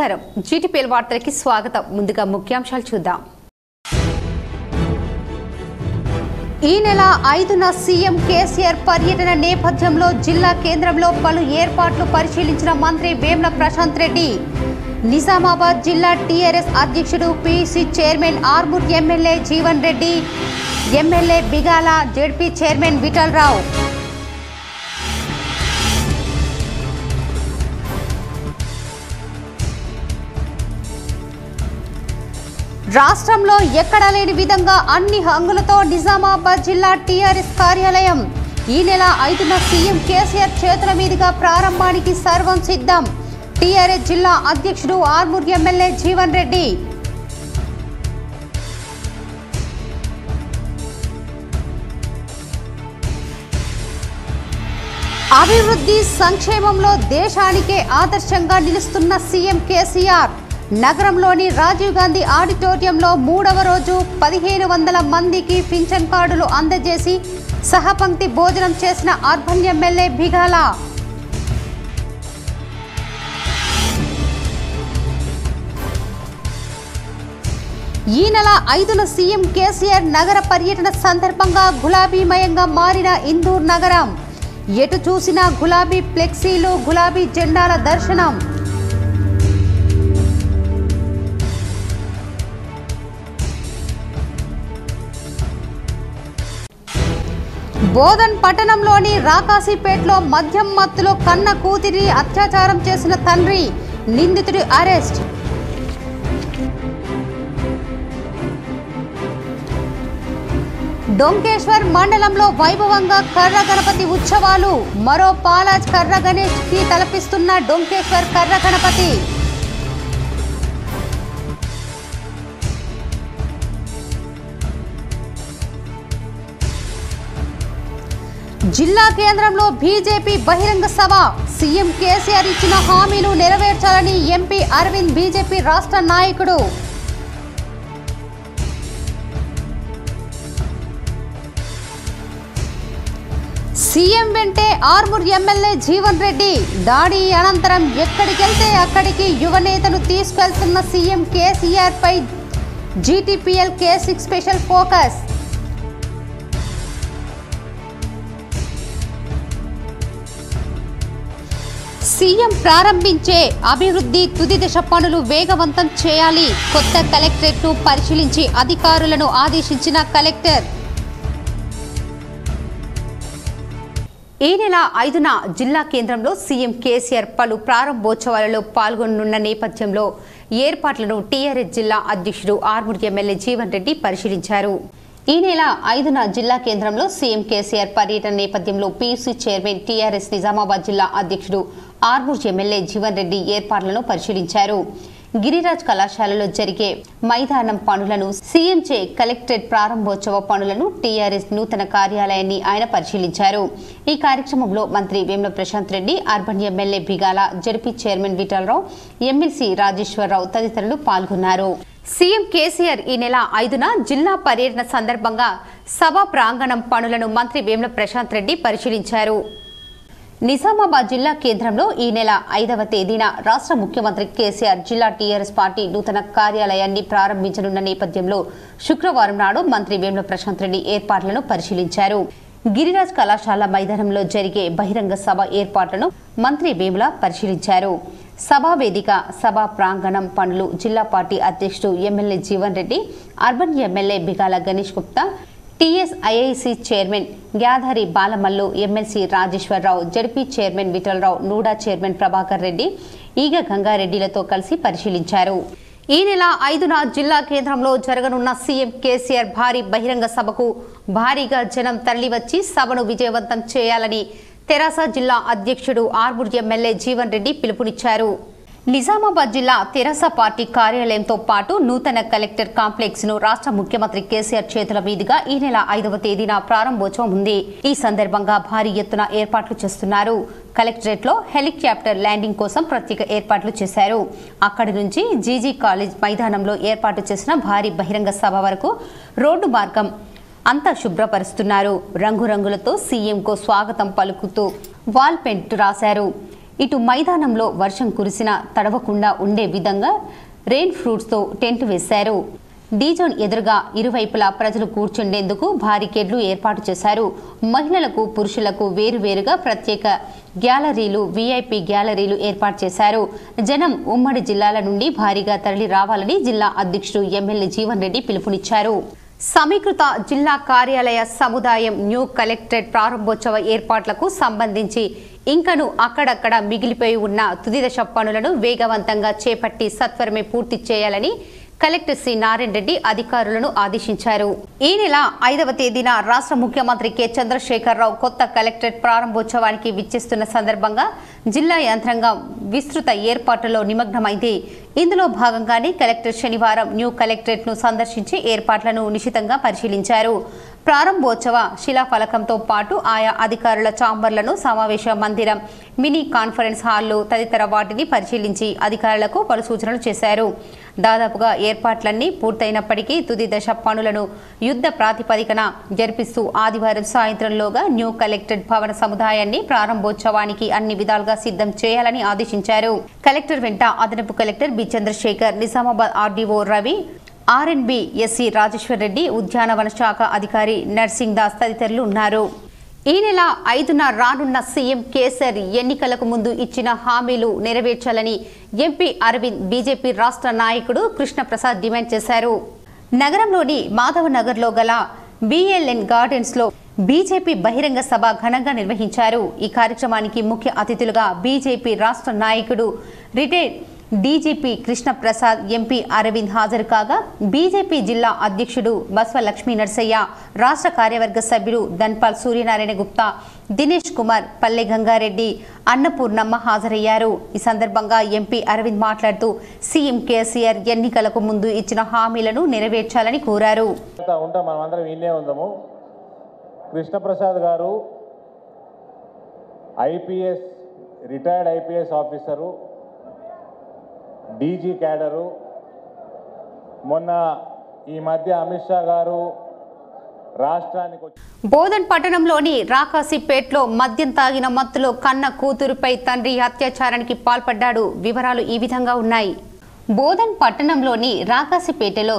నమస్కారం జీటీపీఎల్ వార్తలకి స్వాగతం ముందుగా ముఖ్యాంశాలు చూద్దాం ఈ నెల 5న సీఎం కేసీఆర్ పర్యటన నేపథ్యంలో జిల్లా కేంద్రంలో పలు ఏర్పాట్లు పరిశీలించిన మంత్రి వేముల ప్రశాంత్ రెడ్డి నిజామాబాద్ జిల్లా టీఆర్ఎస్ అధ్యక్షుడు PC chairman Armoor MLA Jeevan Reddy MLA Bigala ZP chairman Vithal Rao రాష్ట్రంలో ఎక్కడా లేని విధంగా అన్ని హంగులతో నిజామాబాద్ జిల్లా టీఆర్ఎస్ కార్యాలయం ఈ నెల 5న సీఎం కేసీఆర్ చేతుల మీదుగా ప్రారంభానికి సర్వం సిద్ధం టీఆర్ఎస్ జిల్లా అధ్యక్షుడు ఆర్మూర్ ఎమ్మెల్యే జీవన్ రెడ్డి అభివృద్ధి సంక్షేమంలో దేశానికే ఆదర్శంగా నిలుస్తున్న సీఎం కేసీఆర్ నగరంలోని రాజీవ్ గాంధీ ఆడిటోరియంలో 3వ రోజు 1500 మందికి పింఛన్ కార్డులు అందజేసి సహపంక్తి భోజనం చేసిన అర్బన్ ఎమ్మెల్యే బిగాల ఈ నెల 5న సీఎం కేసీఆర్ నగర పర్యటన సందర్భంగా గులాబీమయంగా మారిన ఇందూర్ నగరం ఎటు చూసినా గులాబీ ఫ్లెక్సీలు గులాబీ జెండాల దర్శనం బోధన్ పట్టణంలోని రాకాసిపేటలో మద్యం మత్తులో కన్న కూతురి అత్యాచారం చేసిన తండ్రి నిందితుడి అరెస్ట్ డొంకేశ్వర్ మండలంలో వైభవంగా కర్ర గణపతి ఉత్సవాలు మరో పాలాజ్ కర్ర గణేష్ కి తలపిస్తున్న డొంకేశ్వర్ కర్ర గణపతి జిల్లా కేంద్రంలో బీజేపీ బహిరంగ సభ సీఎం కేసీఆర్ ఇచ్చిన హామీలు నెరవేర్చాలని ఎంపీ అరవింద్ బీజేపీ రాష్ట్ర నాయకుడు సీఎం వెంటే ఆర్మూర్ ఎమ్మెల్యే జీవన్ రెడ్డి దాడి అనంతరం ఎక్కడికెళ్తే అక్కడికి యువనేతను తీసుకెళ్తున్న సీఎం కేసీఆర్ పై GTPL K6 special focus CM ప్రారంభించే అభివృద్ధి తుది దశ పనులు వేగవంతం చేయాలి కొత్త కలెక్టరేట్ను పరిశీలించి అధికారులను ఆదేశించిన కలెక్టర్ ఈ నెల 5న జిల్లా కేంద్రంలో సీఎం కేసీఆర్ పలు ప్రారంభోత్సవాలలో పాల్గొననున్న నేపథ్యంలో ఏర్పాట్లను టీఆర్ఎస్ జిల్లా అధ్యక్షుడు ఆర్మూర్ ఎమ్మెల్యే జీవన్ రెడ్డి పరిశీలించారు ఈ నెల 5న జిల్లా కేంద్రంలో సీఎం కేసీఆర్ పర్యటన నేపథ్యంలో పీసీ చైర్మన్ టీఆర్ఎస్ నిజామాబాద్ జిల్లా అధ్యక్షుడు ఆర్మూర్ ఎమ్మెల్యే జీవన్ రెడ్డి ఏర్పాట్లను పరిశీలించారు గిరిరాజ్ కళాశాలలో జరిగే మైదానం పనులను సీఎం చే కలెక్టరేట్ ప్రారంభోత్సవ పనులను టీఆర్ఎస్ నూతన కార్యాలయాన్ని ఆయన పరిశీలించారు ఈ కార్యక్రమంలో మంత్రి Vemula Prashanth Reddy urban MLA Bigala ZP chairman Vithalrao MLC Rajeshwararao తదితరులు పాల్గొన్నారు సీఎం కేసీఆర్ ఈ నెల 5న జిల్లా పర్యటన సందర్భంగా సభ ప్రాంగణం పనులను మంత్రి వేముల ప్రశాంత్ రెడ్డి పరిశీలించారు నిజామాబాద్ జిల్లా కేంద్రంలో ఈ నెల 5వ తేదీన రాష్ట్ర ముఖ్యమంత్రి కేసీఆర్ జిల్లా టీఆర్ఎస్ పార్టీ నూతన కార్యాలయాన్ని ప్రారంభించనున్న నేపథ్యంలో శుక్రవారం నాడు మంత్రి వేముల ప్రశాంత్ రెడ్డి ఏర్పాట్లను పరిశీలించారు గిరిరాజ్ కళాశాల మైదానంలో జరిగే బహిరంగ సభ ఏర్పాట్లను మంత్రి వేముల పరిశీలించారు సభా వేదిక సభా ప్రాంగణం పనులు జిల్లా పార్టీ అధ్యక్షుడు MLA Jeevan Reddy urban MLA Bigala Ganesh Gupta TSIIC chairman Gyadari Balamallu MLC Rajeshwar Rao ZP chairman Vithal Rao NUDA chairman Prabhakar Reddy Eega గంగారెడ్డిలతో కలిసి పరిశీలించారు ఈ నెల 5న జిల్లా కేంద్రంలో జరగనున్న సీఎం కేసీఆర్ భారీ బహిరంగ సభకు భారీగా జనం తరలివచ్చి సభను విజయవంతం చేయాలని తెరాస జిల్లా అధ్యక్షుడు ఆర్మూర్ ఎమ్మెల్యే జీవన్ రెడ్డి పిలుపునిచ్చారు నిజామాబాద్ జిల్లా తెరాస పార్టీ కార్యాలయంతో పాటు నూతన కలెక్టర్ కాంప్లెక్స్ ను రాష్ట్ర ముఖ్యమంత్రి కేసీఆర్ చేతుల మీదుగా ఈ నెల 5వ తేదీన ప్రారంభోత్సవం ఉంది ఈ సందర్భంగా భారీ ఎత్తున ఏర్పాట్లు చేస్తున్నారు కలెక్టరేట్ లో హెలికాప్టర్ ల్యాండింగ్ కోసం ప్రత్యేక ఏర్పాట్లు చేశారు అక్కడి నుంచి జీజీ కాలేజ్ మైదానంలో ఏర్పాటు చేసిన భారీ బహిరంగ సభ వరకు రోడ్డు మార్గం అంతా శుభ్రపరుస్తున్నారు రంగురంగులతో సీఎంకు స్వాగతం పలుకుతూ వాల్ పెయింట్ రాశారు ఇటు మైదానంలో వర్షం కురిసినా తడవకుండా ఉండే విధంగా రెయిన్ ఫ్రూట్స్తో టెంట్ వేశారు. డీజోన్ ఎదురుగా ఇరువైపులా ప్రజలు కూర్చుండేందుకు బారికేడ్లు ఏర్పాటు చేశారు. మహిళలకు పురుషులకు వేరువేరుగా ప్రత్యేక గ్యాలరీలు, వీఐపీ గ్యాలరీలు ఏర్పాటు చేశారు. జనం ఉమ్మడి జిల్లాల నుండి భారీగా తరలి రావాలని జిల్లా అధ్యక్షుడు ఎమ్మెల్యే జీవన్ రెడ్డి పిలుపునిచ్చారు. సమీకృత జిల్లా కార్యాలయ సముదాయం న్యూ కలెక్టరేట్ ప్రారంభోత్సవ ఏర్పాట్లకు సంబంధించి ఇంకను అక్కడక్కడ మిగిలిపోయి ఉన్న తుదిదశ పనులను వేగవంతంగా చేపట్టి సత్వరమే పూర్తి చేయాలని కలెక్టర్ శ్రీ నారాయణ రెడ్డి అధికారులను ఆదేశించారు. ఈ నెల 5వ తేదీన రాష్ట్ర ముఖ్యమంత్రి కె చంద్రశేఖరరావు కొత్త కలెక్టరేట్ ప్రారంభోత్సవానికి విచ్చేస్తున్న సందర్భంగా జిల్లా యంత్రాంగం విస్తృత ఏర్పాట్లలో నిమగ్నమైంది. ఇందులో భాగంగానే కలెక్టర్ శనివారం న్యూ కలెక్టరేట్ ను సందర్శించి ఏర్పాట్లను నిశితంగా పరిశీలించారు. ప్రారంభోత్సవ శిలాఫలకంతో పాటు ఆయా అధికారుల ఛాంబర్లను, సమావేశ మందిరం, మినీ కాన్ఫరెన్స్ హాల్లో తదితర వాటిని పరిశీలించి అధికారులకు పలు సూచనలు చేశారు. దాదాపుగా ఏర్పాట్లన్నీ పూర్తయినప్పటికీ తుది దశ పనులను యుద్ధ ప్రాతిపదికన జరిపిస్తూ ఆదివారం సాయంత్రంలోగా న్యూ కలెక్టరేట్ భవన సముదాయాన్ని ప్రారంభోత్సవానికి అన్ని విధాలుగా సిద్ధం చేయాలని ఆదేశించారు. కలెక్టర్ వెంట అదనపు collector B Chandrashekar, Nizamabad RDO Ravi, RNB SC Rajeshwar Reddy, ఉద్యానవన శాఖ అధికారి నర్సింగ్ దాస్ తదితరులు ఉన్నారు. ఈ నెల 5న రానున్న సీఎం కేసీఆర్ ఎన్నికలకు ముందు ఇచ్చిన హామీలు నెరవేర్చాలని ఎంపీ అరవింద్ బీజేపీ రాష్ట్ర నాయకుడు కృష్ణప్రసాద్ డిమాండ్ చేశారు. నగరంలోని మాధవ్ నగర్లో గల బిఎల్ఎన్ గార్డెన్స్ లో బీజేపీ బహిరంగ సభ ఘనంగా నిర్వహించారు. ఈ కార్యక్రమానికి ముఖ్య అతిథులుగా బీజేపీ రాష్ట్ర నాయకుడు retired DGP Krishnaprasad, MP Aravind హాజరు కాగా బీజేపీ జిల్లా అధ్యక్షుడు బస్వ లక్ష్మీ నరసయ్య, రాష్ట్ర కార్యవర్గ సభ్యులు ధన్పాల్ సూర్యనారాయణ గుప్తా, దినేష్ కుమార్, పల్లె గంగారెడ్డి, అన్నపూర్ణమ్మ హాజరయ్యారు. ఈ సందర్భంగా ఎంపీ అరవింద్ మాట్లాడుతూ సీఎం కేసీఆర్ ఎన్నికలకు ముందు ఇచ్చిన హామీలను నెరవేర్చాలని కోరారు. కృష్ణప్రసాద్ గారు IPS, retired IPS officer, DG cadre. మొన్న ఈ మధ్య అమిత్ షా గారు రాష్ట్రానికి బోధన్ పట్టణంలోని రాకాసిపేట్లో మద్యం తాగిన మత్తులో కన్న కూతురుపై తండ్రి అత్యాచారానికి పాల్పడ్డాడు. వివరాలు ఈ విధంగా ఉన్నాయి. బోధన్ పట్టణంలోని రాకాసిపేటలో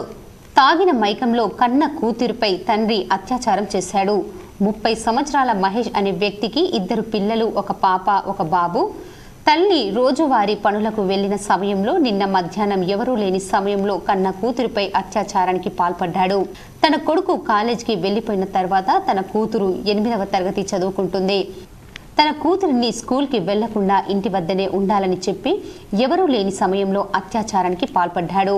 తాగిన మైకంలో కన్న కూతురుపై తండ్రి అత్యాచారం చేశాడు. 30 సంవత్సరాల మహేష్ అనే వ్యక్తికి 2 పిల్లలు, ఒక పాప, ఒక బాబు. తల్లి రోజువారీ పనులకు వెళ్లిన సమయంలో నిన్న మధ్యాహ్నం ఎవరూ లేని సమయంలో కన్న కూతురుపై అత్యాచారానికి పాల్పడ్డాడు. తన కొడుకు కాలేజీకి వెళ్లిపోయిన తర్వాత తన కూతురు 8వ తరగతి చదువుకుంటుంది. తన కూతురిని స్కూల్కి వెళ్లకుండా ఇంటి వద్దనే ఉండాలని చెప్పి ఎవరూ లేని సమయంలో అత్యాచారానికి పాల్పడ్డాడు.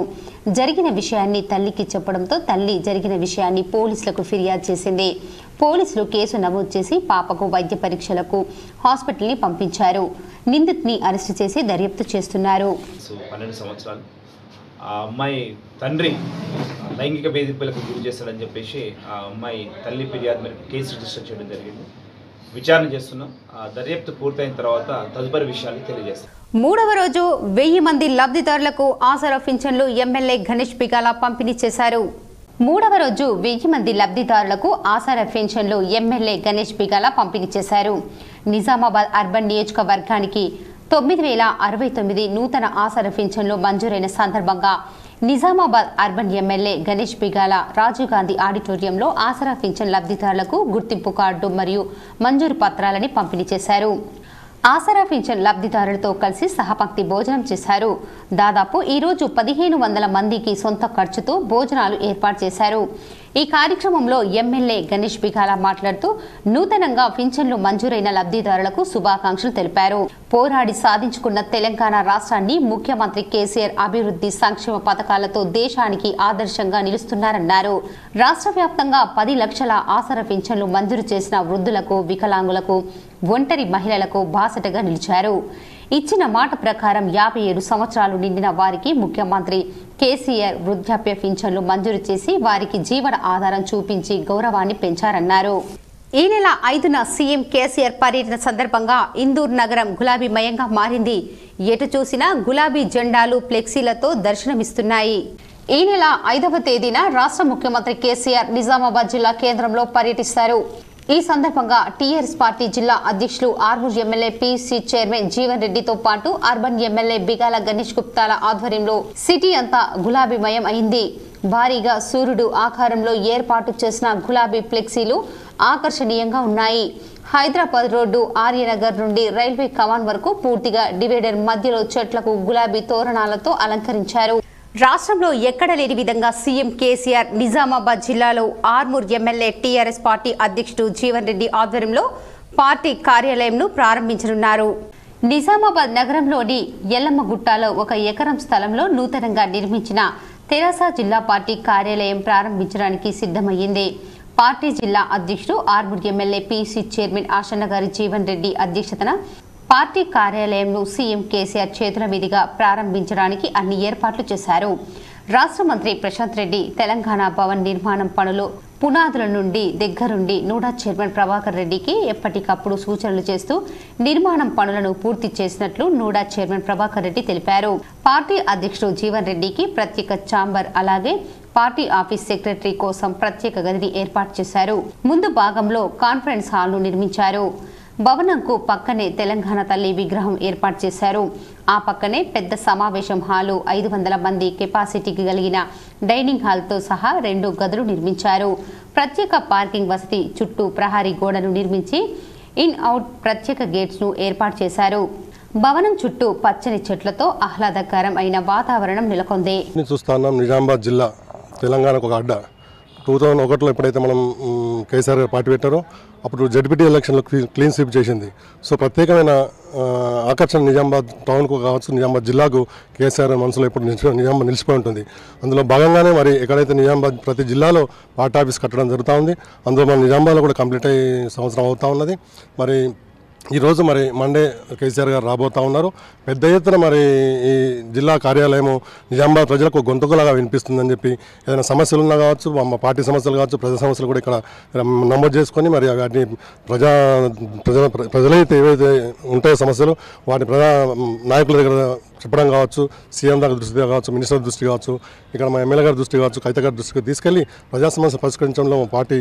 జరిగిన విషయాన్ని తల్లికి చెప్పడంతో తల్లి జరిగిన విషయాన్ని పోలీసులకు ఫిర్యాదు చేసింది. పోలీసులు కేసు నమోదు చేసి పాపకు వైద్య పరీక్షలకు హాస్పిటల్ని పంపించారు. నిందితుని అరెస్టు చేసి దర్యాప్తు చేస్తున్నారు. 12 సంవత్సరాలు ఆ అమ్మాయి తండ్రి లైంగిక వేధింపులకు గురి చేస్తాడని చెప్పేసి ఆ అమ్మాయి తల్లి ఫిర్యాదు మేరకు కేసు రిజిస్టర్ చేయడం జరిగింది. విచారణ చేస్తున్నాం. దర్యాప్తు పూర్తయిన తర్వాత తదుపరి విషయాలు తెలియజేస్తాం. 3వ రోజు 1000 మంది లబ్ధిదారులకు ఆసరా పింఛన్లు ఎమ్మెల్యే గణేష్ బిగాల పంపిణీ చేశారు. 3వ రోజు 1000 మంది లబ్ధిదారులకు ఆసరా పెన్షన్లు ఎమ్మెల్యే గణేష్ బిగాల పంపిణీ చేశారు. నిజామాబాద్ అర్బన్ నియోజకవర్గానికి 9069 నూతన ఆసరా పెన్షన్లు మంజూరైన సందర్భంగా నిజామాబాద్ అర్బన్ ఎమ్మెల్యే గణేష్ బిగాల రాజీవ్ గాంధీ ఆడిటోరియంలో ఆసరా పెన్షన్ లబ్ధిదారులకు గుర్తింపు కార్డు మరియు మంజూరు పత్రాలని పంపిణీ చేశారు. ఆసరా పింఛన్ లబ్ధిదారులతో కలిసి సహపంక్తి భోజనం చేశారు. దాదాపు ఈ రోజు 1500 మందికి సొంత ఖర్చుతో భోజనాలు ఏర్పాటు చేశారు. ఈ కార్యక్రమంలో ఎమ్మెల్యే గణేష్ బిగాల మాట్లాడుతూ నూతనంగా పింఛన్లు మంజూరైన లబ్ధిదారులకు శుభాకాంక్షలు తెలిపారు. పోరాడి సాధించుకున్న తెలంగాణ రాష్ట్రాన్ని ముఖ్యమంత్రి కేసీఆర్ అభివృద్ధి సంక్షేమ పథకాలతో దేశానికి ఆదర్శంగా నిలుస్తున్నారన్నారు. రాష్ట్ర వ్యాప్తంగా 10 లక్షల ఆసరా పింఛన్లు మంజూరు చేసిన వృద్ధులకు, వికలాంగులకు, ఒంటరి మహిళలకు బాసటగా నిలిచారు. ఇచ్చిన మాట ప్రకారం 57 సంవత్సరాలు నిండిన వారికి ముఖ్యమంత్రి కేసీఆర్ వృద్ధాప్య పింఛన్లు మంజూరు చేసి వారికి జీవన ఆధారం చూపించి గౌరవాన్ని పెంచారన్నారు. ఈ నెల 5న సీఎం కేసీఆర్ పర్యటన సందర్భంగా ఇందూర్ నగరం గులాబీమయంగా మారింది. ఎటు చూసినా గులాబీ జెండాలు, ఫ్లెక్సీలతో దర్శనమిస్తున్నాయి. ఈ నెల 5వ తేదీన రాష్ట్ర ముఖ్యమంత్రి కేసీఆర్ నిజామాబాద్ జిల్లా కేంద్రంలో పర్యటిస్తారు. ఈ సందర్భంగా టీఆర్ఎస్ పార్టీ జిల్లా అధ్యక్షులు Armoor MLA PC chairman Jeevan రెడ్డితో పాటు అర్బన్ ఎమ్మెల్యే బిగాల గణేష్ గుప్తాల ఆధ్వర్యంలో సిటీ అంతా గులాబీమయం అయింది. భారీగా సూర్యుడు ఆకారంలో ఏర్పాటు చేసిన గులాబీ ఫ్లెక్సీలు ఆకర్షణీయంగా ఉన్నాయి. హైదరాబాద్ రోడ్డు ఆర్యనగర్ నుండి రైల్వే కమాన్ వరకు పూర్తిగా డివైడర్ మధ్యలో చెట్లకు గులాబీ తోరణాలతో అలంకరించారు. రాష్ట్రంలో ఎక్కడ లేని విధంగా సీఎం కేసీఆర్ నిజామాబాద్ జిల్లాలో ఆర్మూర్ ఎమ్మెల్యే టీఆర్ఎస్ పార్టీ అధ్యక్షుడు జీవన్ రెడ్డి ఆధ్వర్యంలో పార్టీ కార్యాలయంను ప్రారంభించనున్నారు. నిజామాబాద్ నగరంలోని ఎల్లమ్మగుట్టలో 1 ఎకరం స్థలంలో నూతనంగా నిర్మించిన తెరాస జిల్లా పార్టీ కార్యాలయం ప్రారంభించడానికి సిద్ధమయ్యింది. పార్టీ జిల్లా అధ్యక్షుడు Armoor MLA PC chairman Ashannagari Jeevan Reddy అధ్యక్షతన పార్టీ కార్యాలయంను సీఎం కేసీఆర్ చేతుల మీదుగా ప్రారంభించడానికి అన్ని ఏర్పాట్లు చేశారు. రాష్ట్ర మంత్రి ప్రశాంత్ రెడ్డి తెలంగాణ భవన్ నిర్మాణం పనులు పునాదుల నుండి దగ్గరుండి నూడా చైర్మన్ ప్రభాకర్ రెడ్డికి ఎప్పటికప్పుడు సూచనలు చేస్తూ నిర్మాణం పనులను పూర్తి చేసినట్లు నూడా చైర్మన్ ప్రభాకర్ రెడ్డి తెలిపారు. పార్టీ అధ్యక్షుడు జీవన్ రెడ్డికి ప్రత్యేక ఛాంబర్ అలాగే పార్టీ ఆఫీస్ సెక్రటరీ కోసం ప్రత్యేక గదిని ఏర్పాటు చేశారు. ముందు భాగంలో కాన్ఫరెన్స్ హాల్ను నిర్మించారు. భవనంకు పక్కనే తెలంగాణ తల్లి విగ్రహం ఏర్పాటు చేశారు. ఆ పక్కనే పెద్ద సమావేశం హాలు 500 మంది కెపాసిటీకి కలిగిన డైనింగ్ హాల్తో సహా 2 గదులు నిర్మించారు. ప్రత్యేక పార్కింగ్ వసతి చుట్టూ ప్రహరీ గోడను నిర్మించి ఇన్ అవుట్ ప్రత్యేక గేట్స్ ను ఏర్పాటు చేశారు. భవనం చుట్టూ పచ్చని చెట్లతో ఆహ్లాదకరం అయిన వాతావరణం నెలకొంది. చూస్తున్నాం నిజామాబాద్ జిల్లా తెలంగాణకు ఒక అడ్డ. 2001లో ఎప్పుడైతే మనం కేసీఆర్ గారు పార్టీ పెట్టారో అప్పుడు జడ్పీటీ ఎలక్షన్లో క్లీన్ స్వీప్ చేసింది. సో ప్రత్యేకమైన ఆకర్షణ నిజామాబాద్ టౌన్కు కావచ్చు, నిజామాబాద్ జిల్లాకు కేసీఆర్ మనసులో ఎప్పుడు నిజామాబాద్ నిలిచిపోయి ఉంటుంది. అందులో భాగంగానే మరి ఎక్కడైతే నిజామాబాద్ ప్రతి జిల్లాలో పార్టీ ఆఫీస్ కట్టడం జరుగుతూ ఉంది. అందులో మన నిజామాబాద్లో కూడా కంప్లీట్ అయ్యి సంవత్సరం అవుతూ ఉన్నది. మరి ఈరోజు మరి మండే కేసీఆర్ గారు రాబోతూ ఉన్నారు. పెద్ద ఎత్తున మరి ఈ జిల్లా కార్యాలయము నిజామాబాద్ ప్రజలకు గొంతుకులాగా వినిపిస్తుందని చెప్పి ఏదైనా సమస్యలు ఉన్నా కావచ్చు, మా పార్టీ సమస్యలు కావచ్చు, ప్రజా సమస్యలు కూడా ఇక్కడ నమోదు చేసుకొని మరి వాటిని ప్రజలైతే ఏవైతే ఉంటాయో సమస్యలు వాటిని ప్రజా నాయకుల దగ్గర చెప్పడం కావచ్చు, సీఎం దగ్గర దృష్టి కావచ్చు, మినిస్టర్ దృష్టి కావచ్చు, ఇక్కడ మా ఎమ్మెల్యే గారి దృష్టి కావచ్చు, కవిత గారి దృష్టికి తీసుకెళ్లి ప్రజా సమస్య పరిష్కరించడంలో పార్టీ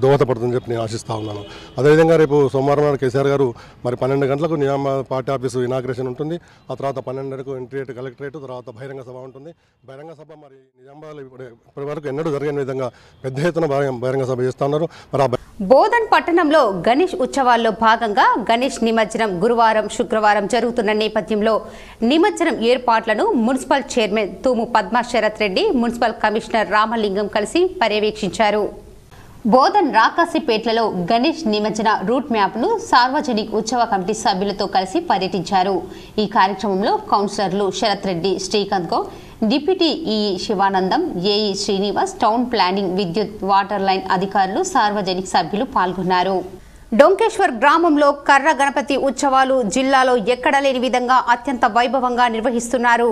దోహదపడుతుందని చెప్పి నేను ఆశిస్తూ ఉన్నాను. అదేవిధంగా రేపు సోమవారం నాడు కేసీఆర్ గారు మరి 12 గంటలకు నిజామాబాద్ పార్టీ ఆఫీసు ఇనాగ్రేషన్ ఉంటుంది. ఆ తర్వాత 12:30కు ఇంటిగ్రేట్ కలెక్టరేట్, తర్వాత బహిరంగ సభ ఉంటుంది. బహిరంగ సభ మరి నిజామాబాద్లో ఇప్పటి వరకు ఎన్నడూ జరిగిన విధంగా పెద్ద ఎత్తున బహిరంగ సభ చేస్తూ ఉన్నారు. మరి బోధన్ పట్టణంలో గణేష్ ఉత్సవాల్లో భాగంగా గణేష్ నిమజ్జనం గురువారం, శుక్రవారం జరుగుతున్న నేపథ్యంలో నిమజ్జనం ఏర్పాట్లను మున్సిపల్ చైర్మన్ తూము పద్మా శరత్ రెడ్డి, మున్సిపల్ కమిషనర్ రామలింగం కలిసి పర్యవేక్షించారు. బోధన్ రాకాసిపేట్లలో గణేష్ నిమజ్జన రూట్ మ్యాప్ను సార్వజనిక ఉత్సవ కమిటీ సభ్యులతో కలిసి పర్యటించారు. ఈ కార్యక్రమంలో కౌన్సిలర్లు Sharath Reddy, Srikanth Goud, deputy EE Sivanandam, AE Srinivas, town planning, విద్యుత్, వాటర్ లైన్ అధికారులు, సార్వజనిక సభ్యులు పాల్గొన్నారు. డొంకేశ్వర్ గ్రామంలో కర్ర గణపతి ఉత్సవాలు జిల్లాలో ఎక్కడా లేని విధంగా అత్యంత వైభవంగా నిర్వహిస్తున్నారు.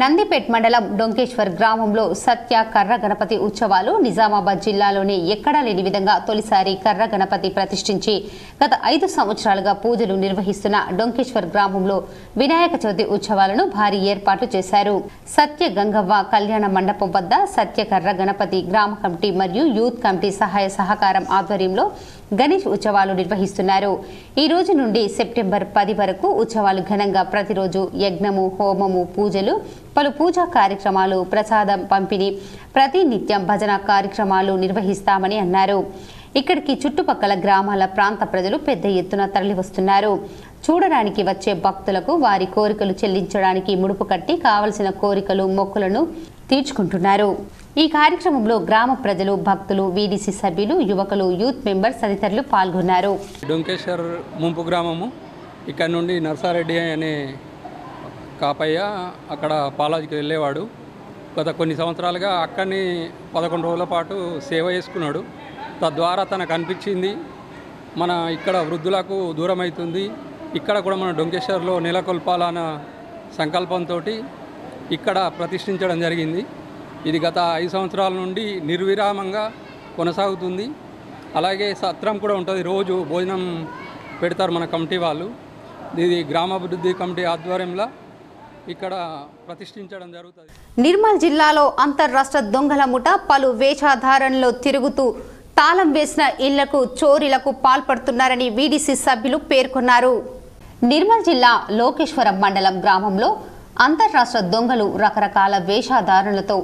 నందిపేట్ మండలం డొంకేశ్వర్ గ్రామంలో సత్య కర్ర గణపతి ఉత్సవాలు నిజామాబాద్ జిల్లాలోనే ఎక్కడా లేని విధంగా తొలిసారి కర్ర గణపతి ప్రతిష్ఠించి గత 5 సంవత్సరాలుగా పూజలు నిర్వహిస్తున్న డొంకేశ్వర్ గ్రామంలో వినాయక చవితి ఉత్సవాలను భారీ ఏర్పాట్లు చేశారు. సత్య గంగవ్వ కళ్యాణ మండపం వద్ద సత్య కర్ర గణపతి గ్రామ కమిటీ మరియు యూత్ కమిటీ సహాయ సహకారం ఆధ్వర్యంలో గణేష్ ఉత్సవాలు నిర్వహిస్తున్నారు. ఈ రోజు నుండి సెప్టెంబర్ 10 వరకు ఉత్సవాలు ఘనంగా ప్రతిరోజు యజ్ఞము, హోమము, పూజలు, పలు పూజా కార్యక్రమాలు, ప్రసాదం పంపిణీ, ప్రతినిత్యం భజన కార్యక్రమాలు నిర్వహిస్తామని అన్నారు. ఇక్కడికి చుట్టుపక్కల గ్రామాల ప్రాంత ప్రజలు పెద్ద ఎత్తున తరలివస్తున్నారు. చూడడానికి వచ్చే భక్తులకు వారి కోరికలు చెల్లించడానికి ముడుపు కట్టి కావలసిన కోరికలు, మొక్కులను తీర్చుకుంటున్నారు. ఈ కార్యక్రమంలో గ్రామ ప్రజలు, భక్తులు, వీడీసీ సభ్యులు, యువకులు, యూత్ మెంబర్స్ తదితరులు పాల్గొన్నారు. డొంకేశ్వర్ ముంపు గ్రామము, ఇక్కడ నుండి నర్సారెడ్డి అనే కాపయ్య అక్కడ పాలాజీకి వెళ్ళేవాడు. గత కొన్ని సంవత్సరాలుగా అక్కడిని 11 రోజుల పాటు సేవ చేసుకున్నాడు. తద్వారా తనకు అనిపించింది మన ఇక్కడ వృద్ధులకు దూరం అవుతుంది, ఇక్కడ కూడా మన డొంకేశ్వర్లో నెలకొల్పాలన్న సంకల్పంతో ఇక్కడ ప్రతిష్ఠించడం జరిగింది. ఇది గత 5 సంవత్సరాల నుండి నిర్విరామంగా కొనసాగుతుంది. అలాగే సత్రం కూడా ఉంటుంది, రోజు భోజనం పెడతారు మన కమిటీ వాళ్ళు. ఇది గ్రామాభివృద్ధి కమిటీ ఆధ్వర్యంలో ఇక్కడ ప్రతిష్ఠించడం జరుగుతుంది. నిర్మల్ జిల్లాలో అంతర్రాష్ట్ర దొంగల ముఠ పలు వేషధారణలో తిరుగుతూ తాళం వేసిన ఇళ్లకు చోరీలకు పాల్పడుతున్నారని వీడీసీ సభ్యులు పేర్కొన్నారు. నిర్మల్ జిల్లా లోకేశ్వరం మండలం గ్రామంలో అంతర్రాష్ట్ర దొంగలు రకరకాల వేషధారణలతో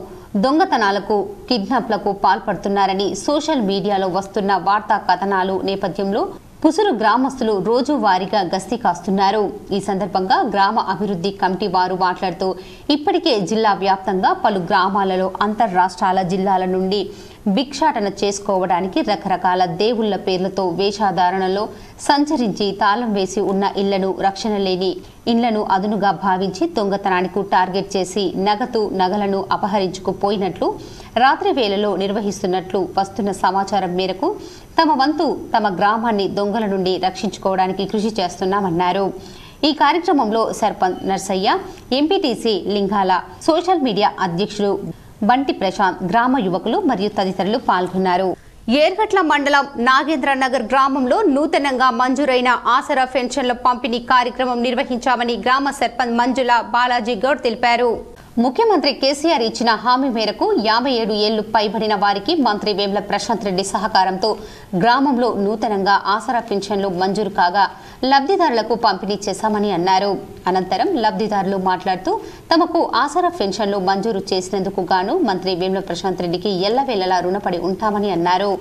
దొంగతనాలకు కిడ్నాప్లకు పాల్పడుతున్నారని సోషల్ మీడియాలో వస్తున్న వార్తా కథనాలు నేపథ్యంలో పుసురు గ్రామస్తులు రోజువారీగా గస్తీ కాస్తున్నారు. ఈ సందర్భంగా గ్రామ అభివృద్ధి కమిటీ వారు మాట్లాడుతూ ఇప్పటికే జిల్లా వ్యాప్తంగా పలు గ్రామాలలో అంతర్రాష్ట్రాల జిల్లాల నుండి భిక్షాటన చేసుకోవడానికి రకరకాల దేవుళ్ల పేర్లతో వేషధారణలో సంచరించి తాళం వేసి ఉన్న ఇళ్లను రక్షణ లేని ఇళ్లను అదునుగా భావించి దొంగతనానికి టార్గెట్ చేసి నగలను అపహరించుకుపోయినట్లు రాత్రి వేళలో నిర్వహిస్తున్నట్లు వస్తున్న సమాచారం మేరకు తమ వంతు తమ గ్రామాన్ని దొంగల నుండి రక్షించుకోవడానికి కృషి చేస్తున్నామన్నారు. ఈ కార్యక్రమంలో సర్పంచ్ నర్సయ్య, ఎంపీటీసీ లింగాల, సోషల్ మీడియా అధ్యక్షుడు బంటి ప్రశాంత్, గ్రామ యువకులు మరియు తదితరులు పాల్గొన్నారు. ఏర్గట్ల మండలం నాగేంద్రనగర్ గ్రామంలో నూతనంగా మంజూరైన ఆసరా పెన్షన్ల పంపిణీ కార్యక్రమం నిర్వహించామని గ్రామ సర్పంచ్ మంజుల బాలాజీ గౌడ్ తెలిపారు. ముఖ్యమంత్రి కేసీఆర్ ఇచ్చిన హామీ మేరకు 57 ఏళ్లు పైబడిన వారికి మంత్రి వేముల ప్రశాంత్ రెడ్డి సహకారంతో గ్రామంలో నూతనంగా ఆసరా పెన్షన్లు మంజూరు కాగా లబ్ధిదారులకు పంపిణీ చేశామని అన్నారు. అనంతరం లబ్ధిదారులు మాట్లాడుతూ తమకు ఆసరా పెన్షన్లు మంజూరు చేసినందుకు గాను మంత్రి వేముల ప్రశాంత్ రెడ్డికి ఎల్లవేళలా రుణపడి ఉంటామని అన్నారు.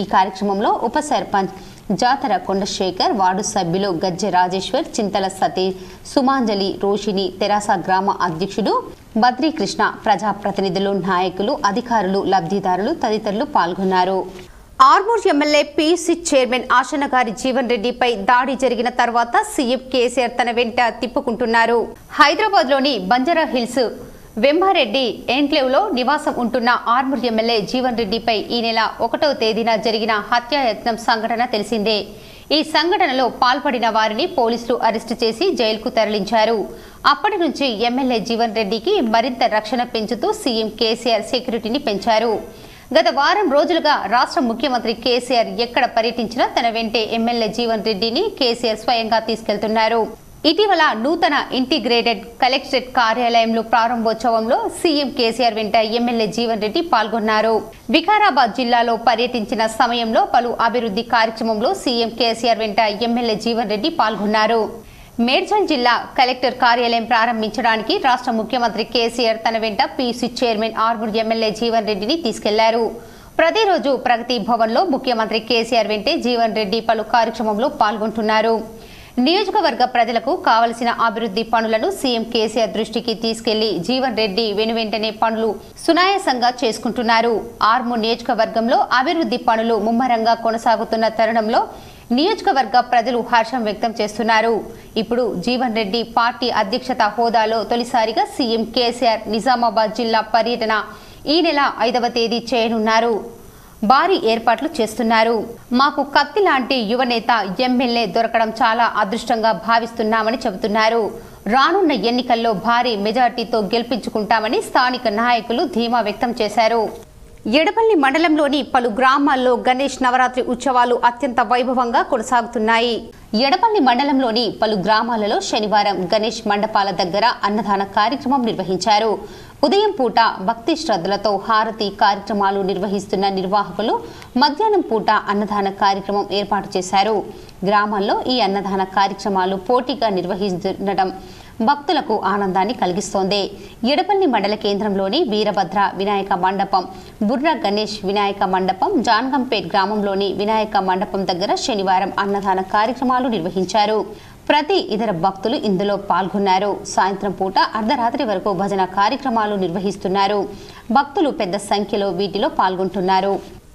ఈ కార్యక్రమంలో ఉప సర్పంచ్ జాతర కొండశేఖర్, వార్డు సభ్యులు గజ్జె రాజేశ్వర్, చింతల సతీష్, సుమాంజలి, రోషిని, తెరాస గ్రామ అధ్యక్షుడు బద్రీకృష్ణ, ప్రజాప్రతినిధులు, నాయకులు, అధికారులు, లబ్ధిదారులు తదితరులు పాల్గొన్నారు. Armoor MLA PC chairman Ashanna గారి జీవన్ రెడ్డిపై దాడి జరిగిన తర్వాత సీఎం కేసీఆర్ తన వెంట తిప్పుకుంటున్నారు. హైదరాబాద్ లోని బంజారా హిల్స్ వెంబారెడ్డి ఎన్క్లేవ్లో నివాసం ఉంటున్న ఆర్మూర్ ఎమ్మెల్యే జీవన్ రెడ్డిపై ఈ నెల 1వ తేదీన జరిగిన హత్యాయత్నం సంఘటన తెలిసిందే. ఈ సంఘటనలో పాల్పడిన వారిని పోలీసులు అరెస్టు చేసి జైలుకు తరలించారు. అప్పటి నుంచి ఎమ్మెల్యే జీవన్ రెడ్డికి మరింత రక్షణ పెంచుతూ సీఎం కేసీఆర్ సెక్యూరిటీని పెంచారు. గత వారం రోజులుగా రాష్ట్ర ముఖ్యమంత్రి కేసీఆర్ ఎక్కడ పర్యటించినా తన వెంటే ఎమ్మెల్యే జీవన్ రెడ్డిని కేసీఆర్ స్వయంగా తీసుకెళ్తున్నారు. ఇటీవల నూతన ఇంటిగ్రేటెడ్ కలెక్టరేట్ కార్యాలయంలో ప్రారంభోత్సవంలో సీఎం కేసీఆర్ వెంట ఎమ్మెల్యే జీవన్ రెడ్డి పాల్గొన్నారు. వికారాబాద్ జిల్లాలో పర్యటించిన సమయంలో పలు అభివృద్ధి కార్యక్రమంలో సీఎం కేసీఆర్ వెంట ఎమ్మెల్యే జీవన్ రెడ్డి పాల్గొన్నారు. మేడ్చల్ జిల్లా కలెక్టర్ కార్యాలయం ప్రారంభించడానికి రాష్ట్ర ముఖ్యమంత్రి కేసీఆర్ తన వెంట PC chairman Armoor MLA Jeevan రెడ్డిని తీసుకెళ్లారు. ప్రతిరోజు ప్రగతి భవన్లో ముఖ్యమంత్రి కేసీఆర్ వెంటే జీవన్ రెడ్డి పలు కార్యక్రమంలో పాల్గొంటున్నారు. నియోజకవర్గ ప్రజలకు కావలసిన అభివృద్ధి పనులను సీఎం కేసీఆర్ దృష్టికి తీసుకెళ్లి జీవన్ రెడ్డి వెనువెంటనే పనులు సునాయాసంగా చేసుకుంటున్నారు. ఆర్మూర్ నియోజకవర్గంలో అభివృద్ధి పనులు ముమ్మరంగా కొనసాగుతున్న తరుణంలో నియోజకవర్గ ప్రజలు హర్షం వ్యక్తం చేస్తున్నారు. ఇప్పుడు జీవన్ రెడ్డి పార్టీ అధ్యక్షత హోదాలో తొలిసారిగా సీఎం కేసీఆర్ నిజామాబాద్ జిల్లా పర్యటన ఈ నెల 5వ తేదీ చేయనున్నారు. భారీ ఏర్పాట్లు చేస్తున్నారు. మాకు కత్తి లాంటి యువనేత ఎమ్మెల్యే దొరకడం చాలా అదృష్టంగా భావిస్తున్నామని చెబుతున్నారు. రానున్న ఎన్నికల్లో భారీ మెజార్టీతో గెలిపించుకుంటామని స్థానిక నాయకులు ధీమా వ్యక్తం చేశారు. ఎడపల్లి మండలంలోని పలు గ్రామాల్లో గణేష్ నవరాత్రి ఉత్సవాలు అత్యంత వైభవంగా కొనసాగుతున్నాయి. ఎడపల్లి మండలంలోని పలు గ్రామాలలో శనివారం గణేష్ మండపాల దగ్గర అన్నదాన కార్యక్రమం నిర్వహించారు. ఉదయం పూట భక్తి శ్రద్ధలతో హారతి కార్యక్రమాలు నిర్వహిస్తున్న నిర్వాహకులు మధ్యాహ్నం పూట అన్నదాన కార్యక్రమం ఏర్పాటు చేశారు. గ్రామాల్లో ఈ అన్నదాన కార్యక్రమాలు పోటీగా నిర్వహిస్తుండటం భక్తులకు ఆనందాన్ని కలిగిస్తోంది. ఎడపల్లి మండల కేంద్రంలోని వీరభద్ర వినాయక మండపం, బుర్ర గణేష్ వినాయక మండపం, జాన్గంపేట్ గ్రామంలోని వినాయక మండపం దగ్గర శనివారం అన్నదాన కార్యక్రమాలు నిర్వహించారు. ప్రతి ఇతర భక్తులు ఇందులో పాల్గొన్నారు. సాయంత్రం పూట అర్ధరాత్రి వరకు భజన కార్యక్రమాలు నిర్వహిస్తున్నారు. భక్తులు పెద్ద సంఖ్యలో వీటిలో పాల్గొంటున్నారు.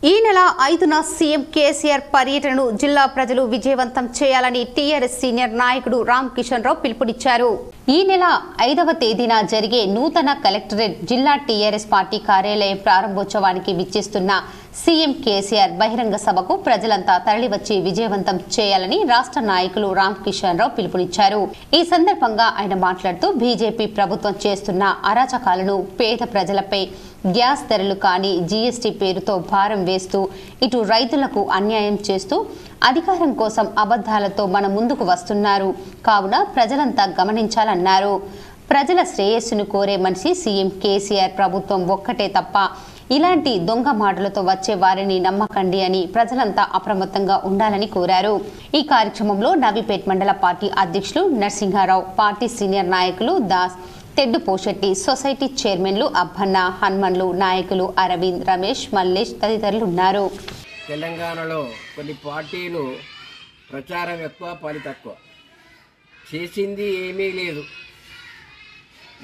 ఈ నెల 5న సీఎం కేసీఆర్ పర్యటనను జిల్లా ప్రజలు విజయవంతం చేయాలని టీఆర్ఎస్ సీనియర్ నాయకుడు రామ్ కిషన్ రావు పిలుపునిచ్చారు. ఈ నెల 5వ తేదీన జరిగే నూతన కలెక్టరేట్ జిల్లా టీఆర్ఎస్ పార్టీ కార్యాలయం ప్రారంభోత్సవానికి విచ్చేస్తున్న సీఎం కేసీఆర్ బహిరంగ సభకు ప్రజలంతా తరలివచ్చి విజయవంతం చేయాలని రాష్ట్ర నాయకులు రామ్ కిషన్ రావు పిలుపునిచ్చారు. ఈ సందర్భంగా ఆయన మాట్లాడుతూ బీజేపీ ప్రభుత్వం చేస్తున్న అరాచకాలను, పేద ప్రజలపై గ్యాస్ ధరలు కానీ జీఎస్టీ పేరుతో భారం వేస్తూ ఇటు రైతులకు అన్యాయం చేస్తూ అధికారం కోసం అబద్ధాలతో మన ముందుకు వస్తున్నారు. కావున ప్రజలంతా గమనించాలన్నారు. ప్రజల శ్రేయస్సును కోరే మనిషి సీఎం కేసీఆర్ ప్రభుత్వం ఒక్కటే తప్ప ఇలాంటి దొంగ మాటలతో వచ్చే వారిని నమ్మకండి అని ప్రజలంతా అప్రమత్తంగా ఉండాలని కోరారు. ఈ కార్యక్రమంలో నవీపేట్ మండల పార్టీ అధ్యక్షులు నరసింహారావు, పార్టీ సీనియర్ నాయకులు దాస్, తెడ్డు పోషెట్టి, సొసైటీ చైర్మన్లు అబ్బన్న, హనుమన్లు, నాయకులు అరవింద్, రమేష్, మల్లేష్ తదితరులు ఉన్నారు. తెలంగాణలో కొన్ని పార్టీలు ప్రచారం ఎక్కువ, పని తక్కువ, చేసింది ఏమీ లేదు.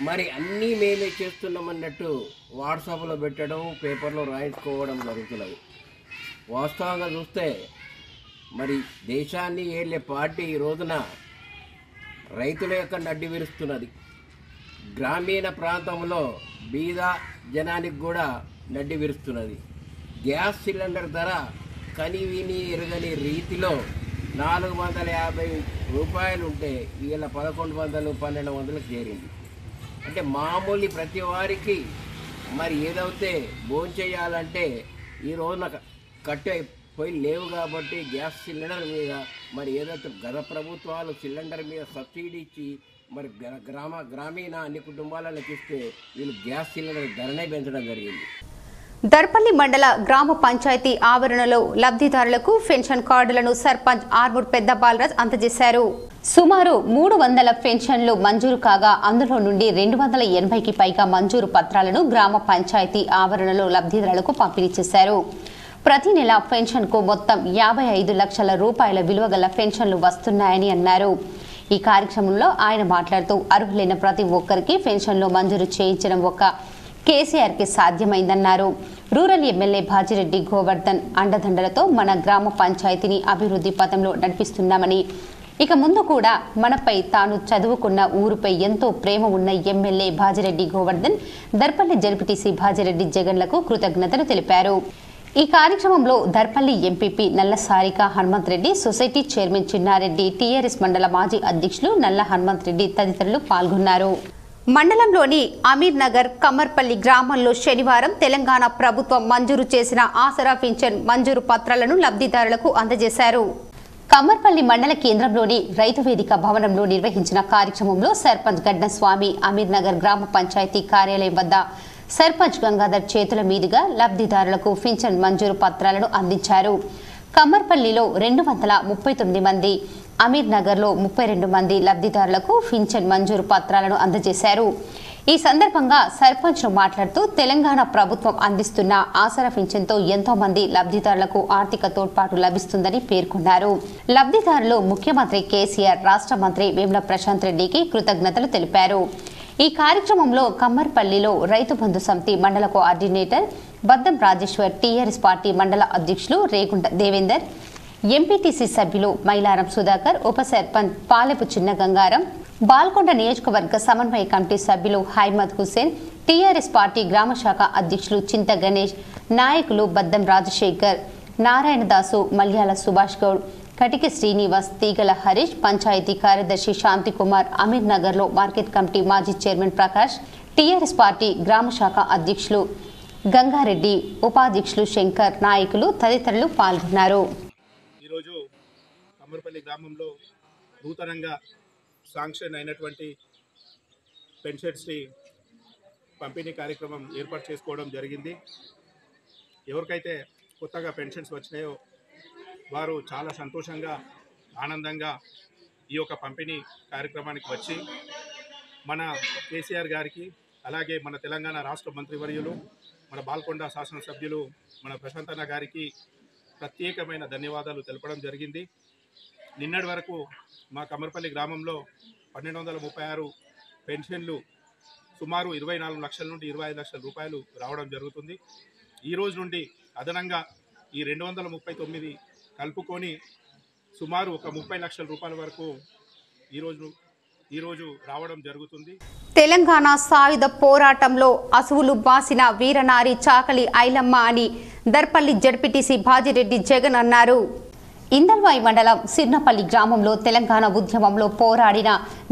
మరి అన్నీ మేమే చేస్తున్నామన్నట్టు వాట్సాప్లో పెట్టడం, పేపర్లో రాయించుకోవడం జరుగుతున్నది. వాస్తవంగా చూస్తే మరి దేశాన్ని ఏళ్ళే పార్టీ ఈ రోజున రైతుల యొక్క నడ్డి విరుస్తున్నది. గ్రామీణ ప్రాంతంలో బీద జనానికి కూడా నడ్డి విరుస్తున్నది. గ్యాస్ సిలిండర్ ధర కనివిని ఎరగని రీతిలో 450 రూపాయలు ఉంటే ఇవాళ 1100, 1200 చేరింది. అంటే మామూలు ప్రతి వారికి మరి ఏదైతే భోంచేయాలంటే ఈ రోజున కట్టే పొయ్యి లేవు కాబట్టి గ్యాస్ సిలిండర్ మీద మరి ఏదైతే గత ప్రభుత్వాలు సిలిండర్ మీద సబ్సిడీ ఇచ్చి మరి గ్రామీణ అన్ని కుటుంబాలకు ఇస్తే వీళ్ళు గ్యాస్ సిలిండర్ ధరనే పెంచడం జరిగింది. దర్పల్లి మండల గ్రామ పంచాయతీ ఆవరణలో లబ్ధిదారులకు పెన్షన్ కార్డులను సర్పంచ్ ఆర్మూర్ పెద్ద బాలరాజ్ అందజేశారు. సుమారు 300 పెన్షన్లు మంజూరు కాగా అందులో నుండి 280కి పైగా మంజూరు పత్రాలను గ్రామ పంచాయతీ ఆవరణలో లబ్ధిదారులకు పంపిణీ చేశారు. ప్రతి నెల పెన్షన్కు మొత్తం 55 లక్షల రూపాయల విలువ గల పెన్షన్లు వస్తున్నాయని అన్నారు. ఈ కార్యక్రమంలో ఆయన మాట్లాడుతూ అర్హులైన ప్రతి ఒక్కరికి పెన్షన్లు మంజూరు చేయించడం ఒక కేసీఆర్కి సాధ్యమైందన్నారు. రూరల్ ఎమ్మెల్యే భాజిరెడ్డి గోవర్ధన్ అండదండలతో మన గ్రామ పంచాయతీని అభివృద్ధి పథంలో నడిపిస్తున్నామని, ఇక ముందు కూడా మనపై తాను చదువుకున్న ఊరుపై ఎంతో ప్రేమ ఉన్న ఎమ్మెల్యే భాజిరెడ్డి గోవర్ధన్, దర్పల్లి జడ్పీటీసీ భాజిరెడ్డి జగన్లకు కృతజ్ఞతలు తెలిపారు. ఈ కార్యక్రమంలో దర్పల్లి ఎంపీపీ నల్ల Sarika Hanumanth Reddy, society chairman Chinna Reddy, TRS మండల మాజీ అధ్యక్షులు నల్ల హనుమంత్ రెడ్డి తదితరులు పాల్గొన్నారు. మండలంలోని అమీర్ నగర్ కమ్మర్పల్లి గ్రామంలో శనివారం తెలంగాణ ప్రభుత్వం మంజూరు చేసిన ఆసరా పింఛన్ మంజూరు పత్రాలను లబ్ధిదారులకు అందజేశారు. కమ్మర్పల్లి మండల కేంద్రంలోని రైతు వేదిక భవనంలో నిర్వహించిన కార్యక్రమంలో సర్పంచ్ గడ్డ స్వామి అమీర్ నగర్ గ్రామ పంచాయతీ కార్యాలయం వద్ద సర్పంచ్ గంగాధర్ చేతుల మీదుగా లబ్ధిదారులకు పింఛన్ మంజూరు పత్రాలను అందించారు. కమ్మర్పల్లిలో 239 మంది, అమీర్ నగర్లో 32 మంది లబ్ధిదారులకు పింఛన్ మంజూరు పత్రాలను అందజేశారు. ఈ సందర్భంగా సర్పంచ్ను మాట్లాడుతూ తెలంగాణ ప్రభుత్వం అందిస్తున్న ఆసరా పింఛన్తో ఎంతో మంది లబ్ధిదారులకు ఆర్థిక తోడ్పాటు లభిస్తుందని పేర్కొన్నారు. లబ్ధిదారులు ముఖ్యమంత్రి కేసీఆర్, రాష్ట్ర మంత్రి వేముల ప్రశాంత్ రెడ్డికి కృతజ్ఞతలు తెలిపారు. ఈ కార్యక్రమంలో కమ్మర్పల్లిలో రైతు బంధు సమితి మండల కోఆర్డినేటర్ బద్దం రాజేశ్వర్, టీఆర్ఎస్ పార్టీ మండల అధ్యక్షులు రేగుంట దేవేందర్, ఎంపీటీసీ సభ్యులు మైలారం సుధాకర్, ఉప సర్పంచ్ పాలెపు చిన్న గంగారం, బాల్కొండ నియోజకవర్గ సమన్వయ కమిటీ సభ్యులు హైమద్ హుసేన్, టీఆర్ఎస్ పార్టీ గ్రామ శాఖ అధ్యక్షులు చింత గణేష్, నాయకులు బద్దం రాజశేఖర్, నారాయణదాసు, మల్యాల సుభాష్ గౌడ్, కటికి శ్రీనివాస్, తీగల హరీష్, పంచాయతీ కార్యదర్శి శాంతికుమార్, అమీర్ నగర్లో మార్కెట్ కమిటీ మాజీ చైర్మన్ ప్రకాష్, టీఆర్ఎస్ పార్టీ గ్రామ శాఖ అధ్యక్షులు గంగారెడ్డి, ఉపాధ్యక్షులు శంకర్, నాయకులు తదితరులు పాల్గొన్నారు. ఈరోజు కమ్మర్పల్లి గ్రామంలో నూతనంగా శాంక్షన్ అయినటువంటి పెన్షన్స్ పంపిణీ కార్యక్రమం ఏర్పాటు చేసుకోవడం జరిగింది. ఎవరికైతే కొత్తగా పెన్షన్స్ వచ్చినాయో వారు చాలా సంతోషంగా, ఆనందంగా ఈ యొక్క పంపిణీ కార్యక్రమానికి వచ్చి మన కేసీఆర్ గారికి, అలాగే మన తెలంగాణ రాష్ట్ర మంత్రివర్యులు, మన బాల్కొండ శాసనసభ్యులు మన ప్రశాంతన్న గారికి ప్రత్యేకమైన ధన్యవాదాలు తెలపడం జరిగింది. నిన్నటి వరకు మా కమ్మర్పల్లి గ్రామంలో 1236 పెన్షన్లు సుమారు 24 లక్షల నుండి 25 లక్షల రూపాయలు రావడం జరుగుతుంది. ఈ రోజు నుండి అదనంగా ఈ 239 కలుపుకొని సుమారు ఒక 30 లక్షల రూపాయల వరకు ఈరోజు రావడం జరుగుతుంది. తెలంగాణ సాయుధ పోరాటంలో అసువులు బాసిన వీరనారి చాకలి ఐలమ్మ అని దర్పల్లి జడ్పీటీసీ భాజిరెడ్డి జగన్ అన్నారు. ఇందల్వాయి మండలం సిర్నపల్లి గ్రామంలో తెలంగాణ ఉద్యమంలో పోరాడిన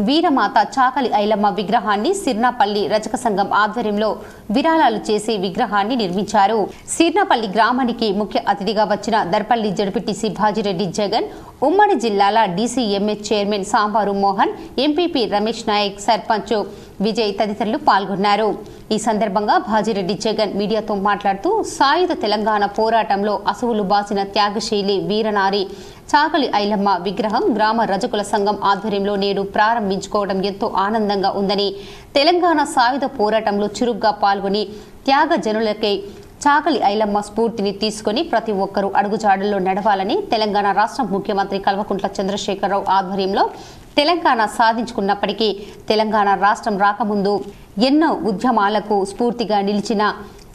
వీరమాత చాకలి ఐలమ్మ విగ్రహాన్ని సిర్నపల్లి రజక సంఘం ఆధ్వర్యంలో విరాళాలు చేసి విగ్రహాన్ని నిర్మించారు. సిర్నపల్లి గ్రామానికి ముఖ్య అతిథిగా వచ్చిన దర్పల్లి జడ్పీటీసీ భాజిరెడ్డి జగన్ ఉమ్మడి జిల్లాల DCMA chairman Sambaru Mohan, MPP Ramesh Naik, sarpanch Vijay తదితరులు పాల్గొన్నారు. ఈ సందర్భంగా భాజిరెడ్డి జగన్ మీడియాతో మాట్లాడుతూ సాయుధ తెలంగాణ పోరాటంలో అసువులు బాసిన త్యాగశీలి వీరనారి చాకలి ఐలమ్మ విగ్రహం గ్రామ రజకుల సంఘం ఆధ్వర్యంలో నేడు ప్రారంభించుకోవడం ఎంతో ఆనందంగా ఉందని, తెలంగాణ సాయుధ పోరాటంలో చురుగ్గా పాల్గొని త్యాగజనులకై చాకలి ఐలమ్మ స్ఫూర్తిని తీసుకుని ప్రతి ఒక్కరూ అడుగుజాడల్లో నడవాలని తెలంగాణ రాష్ట్ర ముఖ్యమంత్రి కల్వకుంట్ల చంద్రశేఖరరావు ఆధ్వర్యంలో తెలంగాణ సాధించుకున్నప్పటికీ తెలంగాణ రాష్ట్రం రాకముందు ఎన్నో ఉద్యమాలకు స్ఫూర్తిగా నిలిచిన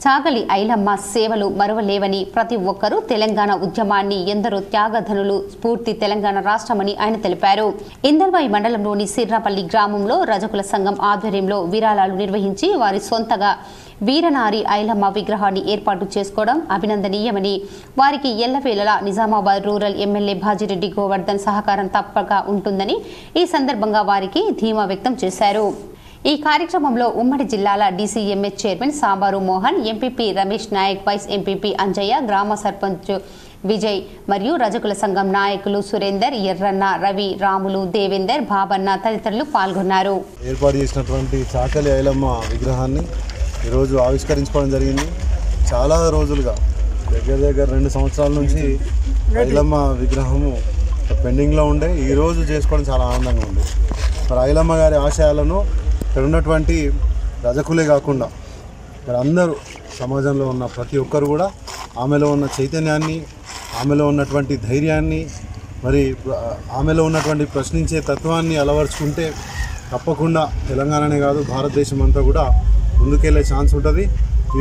చాకలి ఐలమ్మ సేవలు మరువలేవని, ప్రతి ఒక్కరూ తెలంగాణ ఉద్యమాన్ని ఎందరో త్యాగధనులు స్ఫూర్తి తెలంగాణ రాష్ట్రమని ఆయన తెలిపారు. ఇందల్వాయి మండలంలోని సిర్రాపల్లి గ్రామంలో రజకుల సంఘం ఆధ్వర్యంలో విరాళాలు నిర్వహించి వారి సొంతగా వీరనారి ఐలమ్మ విగ్రహాన్ని ఏర్పాటు చేసుకోవడం అభినందనీయమని, వారికి ఎల్లవేళలా నిజామాబాద్ రూరల్ ఎమ్మెల్యే భాజిరెడ్డి గోవర్ధన్ సహకారం తప్పక ఉంటుందని ఈ సందర్భంగా వారికి ధీమా వ్యక్తం చేశారు. ఈ కార్యక్రమంలో ఉమ్మడి జిల్లాల DCMA chairman Sambaru Mohan, MPP Ramesh Naik, vice MPP Anjaiah, గ్రామ సర్పంచ్ విజయ్ మరియు రజకుల సంఘం నాయకులు సురేందర్, ఎర్రన్న, రవి, రాములు, దేవేందర్, బాబన్న తదితరులు పాల్గొన్నారు. ఏర్పాటు చేసినటువంటి చాకలి ఐలమ్మ విగ్రహాన్ని ఈరోజు ఆవిష్కరించుకోవడం జరిగింది. చాలా రోజులుగా దగ్గర 2 సంవత్సరాల నుంచి ఐలమ్మ విగ్రహము పెండింగ్లో ఉండే ఈరోజు చేసుకోవడం చాలా ఆనందంగా ఉంది. మరి ఐలమ్మ గారి ఆశయాలను ఇక్కడ ఉన్నటువంటి రజకులే కాకుండా మరి అందరూ సమాజంలో ఉన్న ప్రతి ఒక్కరు కూడా ఆమెలో ఉన్న చైతన్యాన్ని, ఆమెలో ఉన్నటువంటి ధైర్యాన్ని, మరి ఆమెలో ఉన్నటువంటి ప్రశ్నించే తత్వాన్ని అలవర్చుకుంటే తప్పకుండా తెలంగాణనే కాదు భారతదేశం అంతా కూడా ముందుకెళ్ళే ఛాన్స్ ఉంటుంది.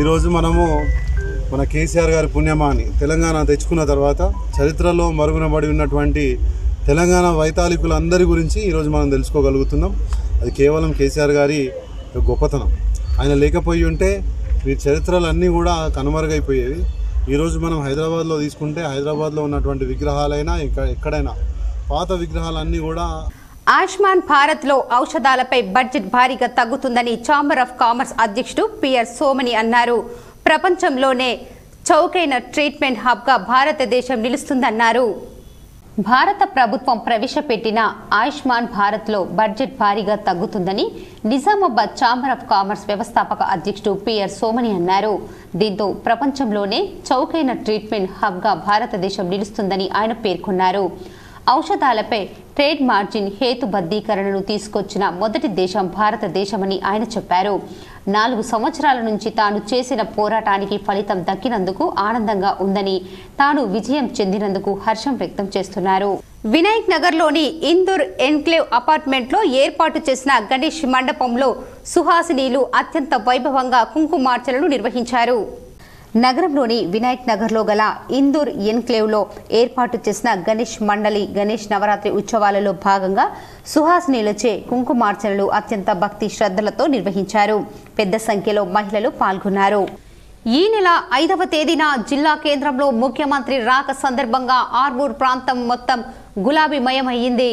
ఈరోజు మనము మన కేసీఆర్ గారి పుణ్యమాని తెలంగాణ తెచ్చుకున్న తర్వాత చరిత్రలో మరుగునబడి ఉన్నటువంటి తెలంగాణ వైతాళికులందరి గురించి ఈరోజు మనం తెలుసుకోగలుగుతున్నాం. అది కేవలం కేసీఆర్ గారి గొప్పతనం. ఆయన లేకపోయి ఉంటే ఈ చరిత్రలన్నీ కూడా కనుమరుగైపోయేవి. ఈరోజు మనం హైదరాబాద్లో తీసుకుంటే హైదరాబాద్లో ఉన్నటువంటి విగ్రహాలైనా ఎక్కడైనా పాత విగ్రహాలన్నీ కూడా. ఆయుష్మాన్ భారత్లో ఔషధాలపై బడ్జెట్ భారీగా తగ్గుతుందని ఛాంబర్ ఆఫ్ కామర్స్ అధ్యక్షుడు పిఆర్ సోమని అన్నారు. ప్రపంచంలోనే చౌకైన ట్రీట్మెంట్ హబ్గా భారతదేశం నిలుస్తుందన్నారు. భారత ప్రభుత్వం ప్రవేశపెట్టిన ఆయుష్మాన్ భారత్లో బడ్జెట్ భారీగా తగ్గుతుందని నిజామాబాద్ ఛాంబర్ ఆఫ్ కామర్స్ వ్యవస్థాపక అధ్యక్షుడు పిఆర్ సోమని అన్నారు. దీంతో ప్రపంచంలోనే చౌకైన ట్రీట్మెంట్ హబ్గా భారతదేశం నిలుస్తుందని ఆయన పేర్కొన్నారు. ఔషధాలపై ట్రేడ్ మార్జిన్ హేతుబద్ధీకరణను తీసుకొచ్చిన మొదటి దేశం భారతదేశమని ఆయన చెప్పారు. 4 సంవత్సరాల నుంచి తాను చేసిన పోరాటానికి ఫలితం దక్కినందుకు ఆనందంగా ఉందని, తాను విజయం చెందినందుకు హర్షం వ్యక్తం చేస్తున్నారు. వినాయక్ నగర్లోని ఇందూర్ ఎన్క్లేవ్ అపార్ట్మెంట్లో ఏర్పాటు చేసిన గణేష్ మండపంలో సుహాసినీలు అత్యంత వైభవంగా కుంకుమార్చనలు నిర్వహించారు. నగరంలోని వినాయక్ నగర్లో గల ఇందూర్ ఎన్క్లేవ్లో ఏర్పాటు చేసిన గణేష్ మండలి గణేష్ నవరాత్రి ఉత్సవాలలో భాగంగా సుహాసినీలచే కుంకుమార్చనలు అత్యంత భక్తి శ్రద్ధలతో నిర్వహించారు. పెద్ద సంఖ్యలో మహిళలు పాల్గొన్నారు. ఈ నెల 5వ తేదీన జిల్లా కేంద్రంలో ముఖ్యమంత్రి రాక సందర్భంగా ఆర్మూర్ ప్రాంతం మొత్తం గులాబీమయమైంది.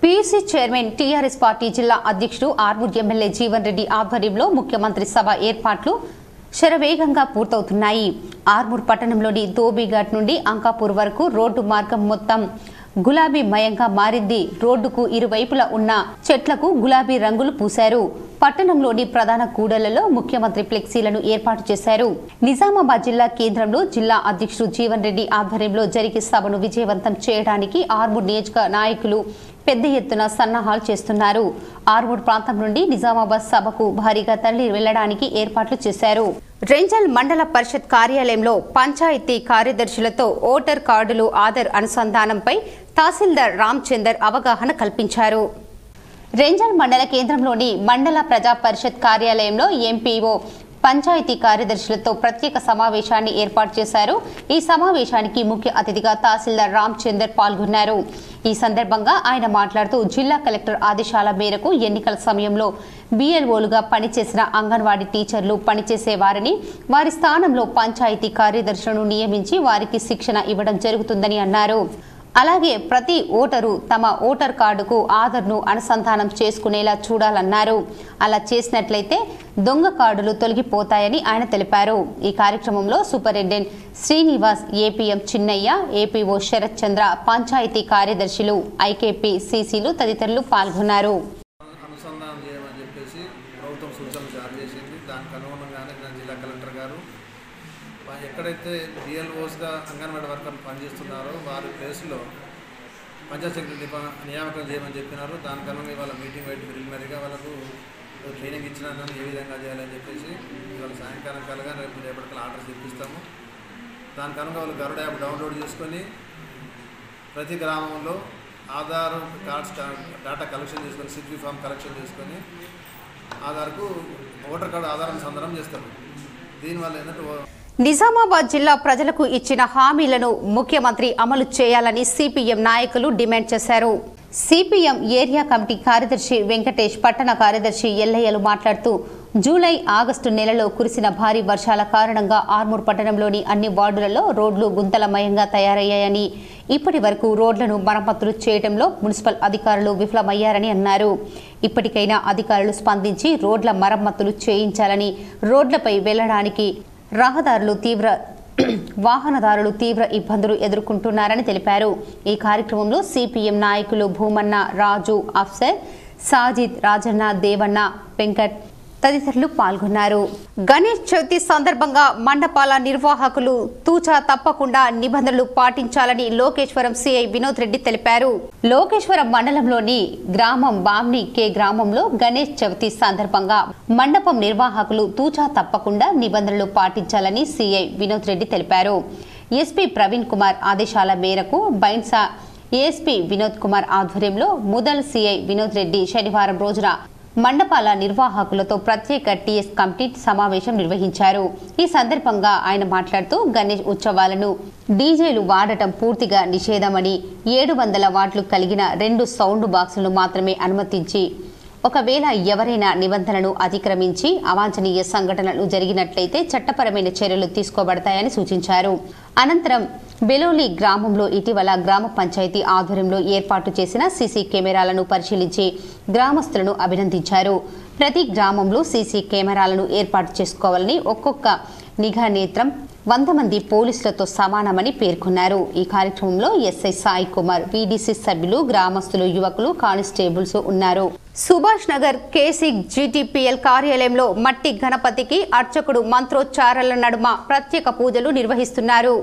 పీసీ చైర్మన్ టీఆర్ఎస్ పార్టీ జిల్లా అధ్యక్షుడు ఆర్మూర్ ఎమ్మెల్యే జీవన్ రెడ్డి ఆధ్వర్యంలో ముఖ్యమంత్రి సభ ఏర్పాట్లు శరవేగంగా పూర్తవుతున్నాయి. ఆర్మూర్ పట్టణంలోని ధోబీఘాట్ నుండి అంకాపూర్ వరకు రోడ్డు మార్గం మొత్తం గులాబీమయంగా మారింది. రోడ్డుకు ఇరువైపులా ఉన్న చెట్లకు గులాబీ రంగులు పూశారు. పట్టణంలోని ప్రధాన కూడళ్లలో ముఖ్యమంత్రి ఫ్లెక్సీలను ఏర్పాటు చేశారు. నిజామాబాద్ జిల్లా కేంద్రంలో జిల్లా అధ్యక్షుడు జీవన్ రెడ్డి ఆధ్వర్యంలో జరిగే సభను విజయవంతం చేయడానికి ఆర్మూర్ నియోజక నాయకులు పెద్ద ఎత్తున సన్నాహాలు చేస్తున్నారు. ఆర్మూర్ ప్రాంతం నుండి నిజామాబాద్ సభకు భారీగా తరలి వెళ్లడానికి ఏర్పాట్లు చేశారు. రెంజల్ మండల పరిషత్ కార్యాలయంలో పంచాయతీ కార్యదర్శులతో ఓటర్ కార్డులు ఆధార్ అనుసంధానంపై తహసీల్దార్ రామచందర్ అవగాహన కల్పించారు. రెంజల్ మండల కేంద్రంలోని మండల ప్రజా పరిషత్ కార్యాలయంలో ఎంపీఓ పంచాయతీ కార్యదర్శులతో ప్రత్యేక సమావేశాన్ని ఏర్పాటు చేశారు. ఈ సమావేశానికి ముఖ్య అతిథిగా తహసీల్దార్ రామచందర్ పాల్గొన్నారు. ఈ సందర్భంగా ఆయన మాట్లాడుతూ జిల్లా కలెక్టర్ ఆదేశాల మేరకు ఎన్నికల సమయంలో బిఎల్ఓలుగా పనిచేసిన అంగన్వాడీ టీచర్లు పనిచేసేవారని, వారి స్థానంలో పంచాయతీ కార్యదర్శులను నియమించి వారికి శిక్షణ ఇవ్వడం జరుగుతుందని అన్నారు. అలాగే ప్రతి ఓటరు తమ ఓటర్ కార్డుకు ఆధార్ను అనుసంధానం చేసుకునేలా చూడాలన్నారు. అలా చేసినట్లయితే దొంగ కార్డులు తొలగిపోతాయని ఆయన తెలిపారు. ఈ కార్యక్రమంలో superintendent Srinivas, APM Chinnaiah, APO Sharath Chandra, panchayat కార్యదర్శులు, ఐకేపీ సీసీలు తదితరులు పాల్గొన్నారు. అనుసంధానం చేయమని చెప్పేసి ప్రభుత్వం సూచనలు జారీ చేసింది. దానికి అనుగుణంగానే జిల్లా కలెక్టర్ గారు ఎక్కడైతే డిఎల్ఓస్గా అంగన్వాడీ వర్కర్లు పనిచేస్తున్నారో వారి ప్లేస్లో పంచాయత్ సెక్రటరీ నియామకం చేయమని చెప్పినారు. దానికి అనుగుణంగా ఇవాళ మీటింగ్ పెట్టి ప్రిలిమినరీగా వాళ్ళకు ట్రైనింగ్ ఇచ్చినా కానీ ఏ విధంగా చేయాలని చెప్పేసి ఇవాళ సాయంకాలం కలగా రేపటికల్ ఆర్డర్స్ ఇప్పిస్తాము. దానికి అనుగుణంగా వాళ్ళు గరుడ యాప్ డౌన్లోడ్ చేసుకొని ప్రతి గ్రామంలో ఆధార్ కార్డ్స్ డేటా కలెక్షన్ చేసుకొని, సిగ్వి ఫామ్ కలెక్షన్ చేసుకొని ఆధార్కు ఓటర్ కార్డు ఆధారాన్ని సందర్భం చేస్తారు. దీనివల్ల ఏంటంటే నిజామాబాద్ జిల్లా ప్రజలకు ఇచ్చిన హామీలను ముఖ్యమంత్రి అమలు చేయాలని సిపిఎం నాయకులు డిమాండ్ చేశారు. సిపిఎం ఏరియా కమిటీ కార్యదర్శి వెంకటేష్, పట్టణ కార్యదర్శి ఎల్లయ్యలు మాట్లాడుతూ జూలై, ఆగస్టు నెలలో కురిసిన భారీ వర్షాల కారణంగా ఆర్మూర్ పట్టణంలోని అన్ని వార్డులలో రోడ్లు గుంతలమయంగా తయారయ్యాయని, ఇప్పటి వరకు రోడ్లను మరమ్మతులు చేయడంలో మున్సిపల్ అధికారులు విఫలమయ్యారని అన్నారు. ఇప్పటికైనా అధికారులు స్పందించి రోడ్ల మరమ్మతులు చేయించాలని, రోడ్లపై వెళ్లడానికి వాహనదారులు తీవ్ర ఇబ్బందులు ఎదుర్కొంటున్నారని తెలిపారు. ఈ కార్యక్రమంలో సిపిఎం నాయకులు భూమన్న, రాజు, అఫ్సర్, సాజిద్, రాజన్న, దేవన్న, వెంకట్ తదితరులు పాల్గొన్నారు. గణేష్ చవితి సందర్భంగా మండపాల నిర్వాహకులు తూచా తప్పకుండా నిబంధనలు పాటించాలని లోకేశ్వరం సిఐ వినోద్ రెడ్డి తెలిపారు. లోకేశ్వరం మండలంలోని గ్రామం బామ్ని కే గ్రామంలో గణేష్ చవితి సందర్భంగా మండపం నిర్వాహకులు తూచా తప్పకుండా నిబంధనలు పాటించాలని సిఐ వినోద్ రెడ్డి తెలిపారు. ఎస్పీ ప్రవీణ్ కుమార్ ఆదేశాల మేరకు బైన్సా ఏఎస్పీ వినోద్ కుమార్ ఆధ్వర్యంలో ముదల్ సిఐ వినోద్ రెడ్డి శనివారం రోజున మండపాల నిర్వాహకులతో ప్రత్యేక టీఎస్ కమిటీ సమావేశం నిర్వహించారు. ఈ సందర్భంగా ఆయన మాట్లాడుతూ గణేష్ ఉత్సవాలను డీజేలు వాడటం పూర్తిగా నిషేధమని, 700 వాట్లు కలిగిన 2 సౌండ్ బాక్సులను మాత్రమే అనుమతించి, ఒకవేళ ఎవరైనా నిబంధనలను అతిక్రమించి అవాంఛనీయ సంఘటనలు జరిగినట్లయితే చట్టపరమైన చర్యలు తీసుకోబడతాయని సూచించారు. అనంతరం బెలోలి గ్రామంలో ఇటీవల గ్రామ పంచాయతీ ఆధ్వర్యంలో ఏర్పాటు చేసిన సీసీ కెమెరాలను పరిశీలించి గ్రామస్తులను అభినందించారు. ప్రతి గ్రామంలో సీసీ కెమెరాలను ఏర్పాటు చేసుకోవాలని, ఒక్కొక్క నిఘా నేత్రం 100 మంది పోలీసులతో సమానమని పేర్కొన్నారు. ఈ కార్యక్రమంలో ఎస్ఐ సాయి కుమార్, వీడీసీ సభ్యులు, గ్రామస్తులు, యువకులు, కానిస్టేబుల్స్ ఉన్నారు. సుభాష్ నగర్ కేసిక్ జీటీపీఎల్ కార్యాలయంలో మట్టి గణపతికి అర్చకుడు మంత్రోచ్చారాల నడుమ ప్రత్యేక పూజలు నిర్వహిస్తున్నారు.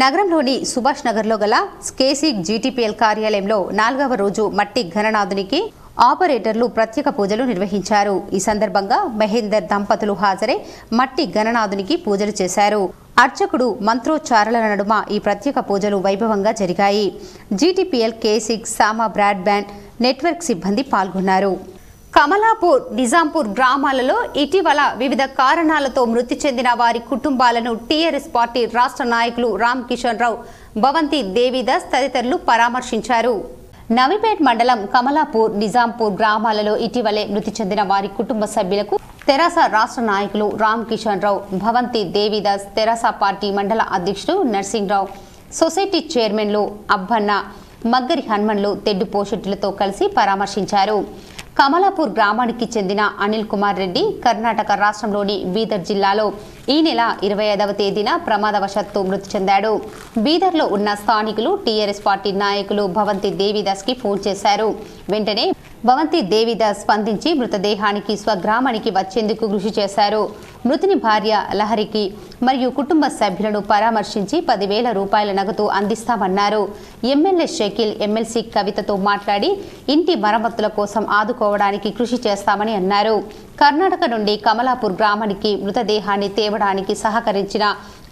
నగరంలోని సుభాష్ నగర్లో గల కేసిక్ జీటీపీఎల్ కార్యాలయంలో 4వ రోజు మట్టి గణనాథునికి ఆపరేటర్లు ప్రత్యేక పూజలు నిర్వహించారు. ఈ సందర్భంగా మహేందర్ దంపతులు హాజరై మట్టి గణనాథునికి పూజలు చేశారు. అర్చకుడు మంత్రోచ్చారాల నడుమ ఈ ప్రత్యేక పూజలు వైభవంగా జరిగాయి. జీటీపీఎల్ కేసిక్ సామా బ్రాడ్బ్యాండ్ నెట్వర్క్ సిబ్బంది పాల్గొన్నారు. కమలాపూర్, నిజాంపూర్ గ్రామాలలో ఇటీవల వివిధ కారణాలతో మృతి చెందిన వారి కుటుంబాలను టీఆర్ఎస్ పార్టీ రాష్ట్ర నాయకులు రామ్ కిషన్ రావు, భవంతి దేవిదాస్ తదితరులు పరామర్శించారు. నవీపేట్ మండలం కమలాపూర్, నిజాంపూర్ గ్రామాలలో ఇటీవలే మృతి చెందిన వారి కుటుంబ సభ్యులకు తెరాస రాష్ట్ర నాయకులు రామ్ కిషన్ రావు, భవంతి దేవిదాస్, తెరాస పార్టీ మండల అధ్యక్షుడు నర్సింగ్రావు, సొసైటీ చైర్మన్లు అబ్బన్న, మగ్గరి హన్మన్లు, తెడ్డు పోషెట్టులతో కలిసి పరామర్శించారు. కమలాపూర్ గ్రామానికి చెందిన అనిల్ కుమార్ రెడ్డి కర్ణాటక రాష్ట్రంలోని బీదర్ జిల్లాలో ఈ నెల 25వ తేదీన ప్రమాదవశాత్తు మృతి చెందాడు. బీదర్లో ఉన్న స్థానికులు టీఆర్ఎస్ పార్టీ నాయకులు భవంతి దేవిదాస్ కి ఫోన్ చేశారు. వెంటనే భవంతి దేవిదాస్ స్పందించి మృతదేహానికి స్వగ్రామానికి వచ్చేందుకు కృషి చేశారు. మృతుని భార్య లహరికి మరియు కుటుంబ సభ్యులను పరామర్శించి 10,000 రూపాయల నగదు అందిస్తామన్నారు. ఎమ్మెల్యే షకీల్, ఎమ్మెల్సీ కవితతో మాట్లాడి ఇంటి మరమ్మతుల కోసం ఆదుకోవడానికి కృషి చేస్తామని అన్నారు. కర్ణాటక నుండి కమలాపూర్ గ్రామానికి మృతదేహాన్ని తేవడానికి సహకరించిన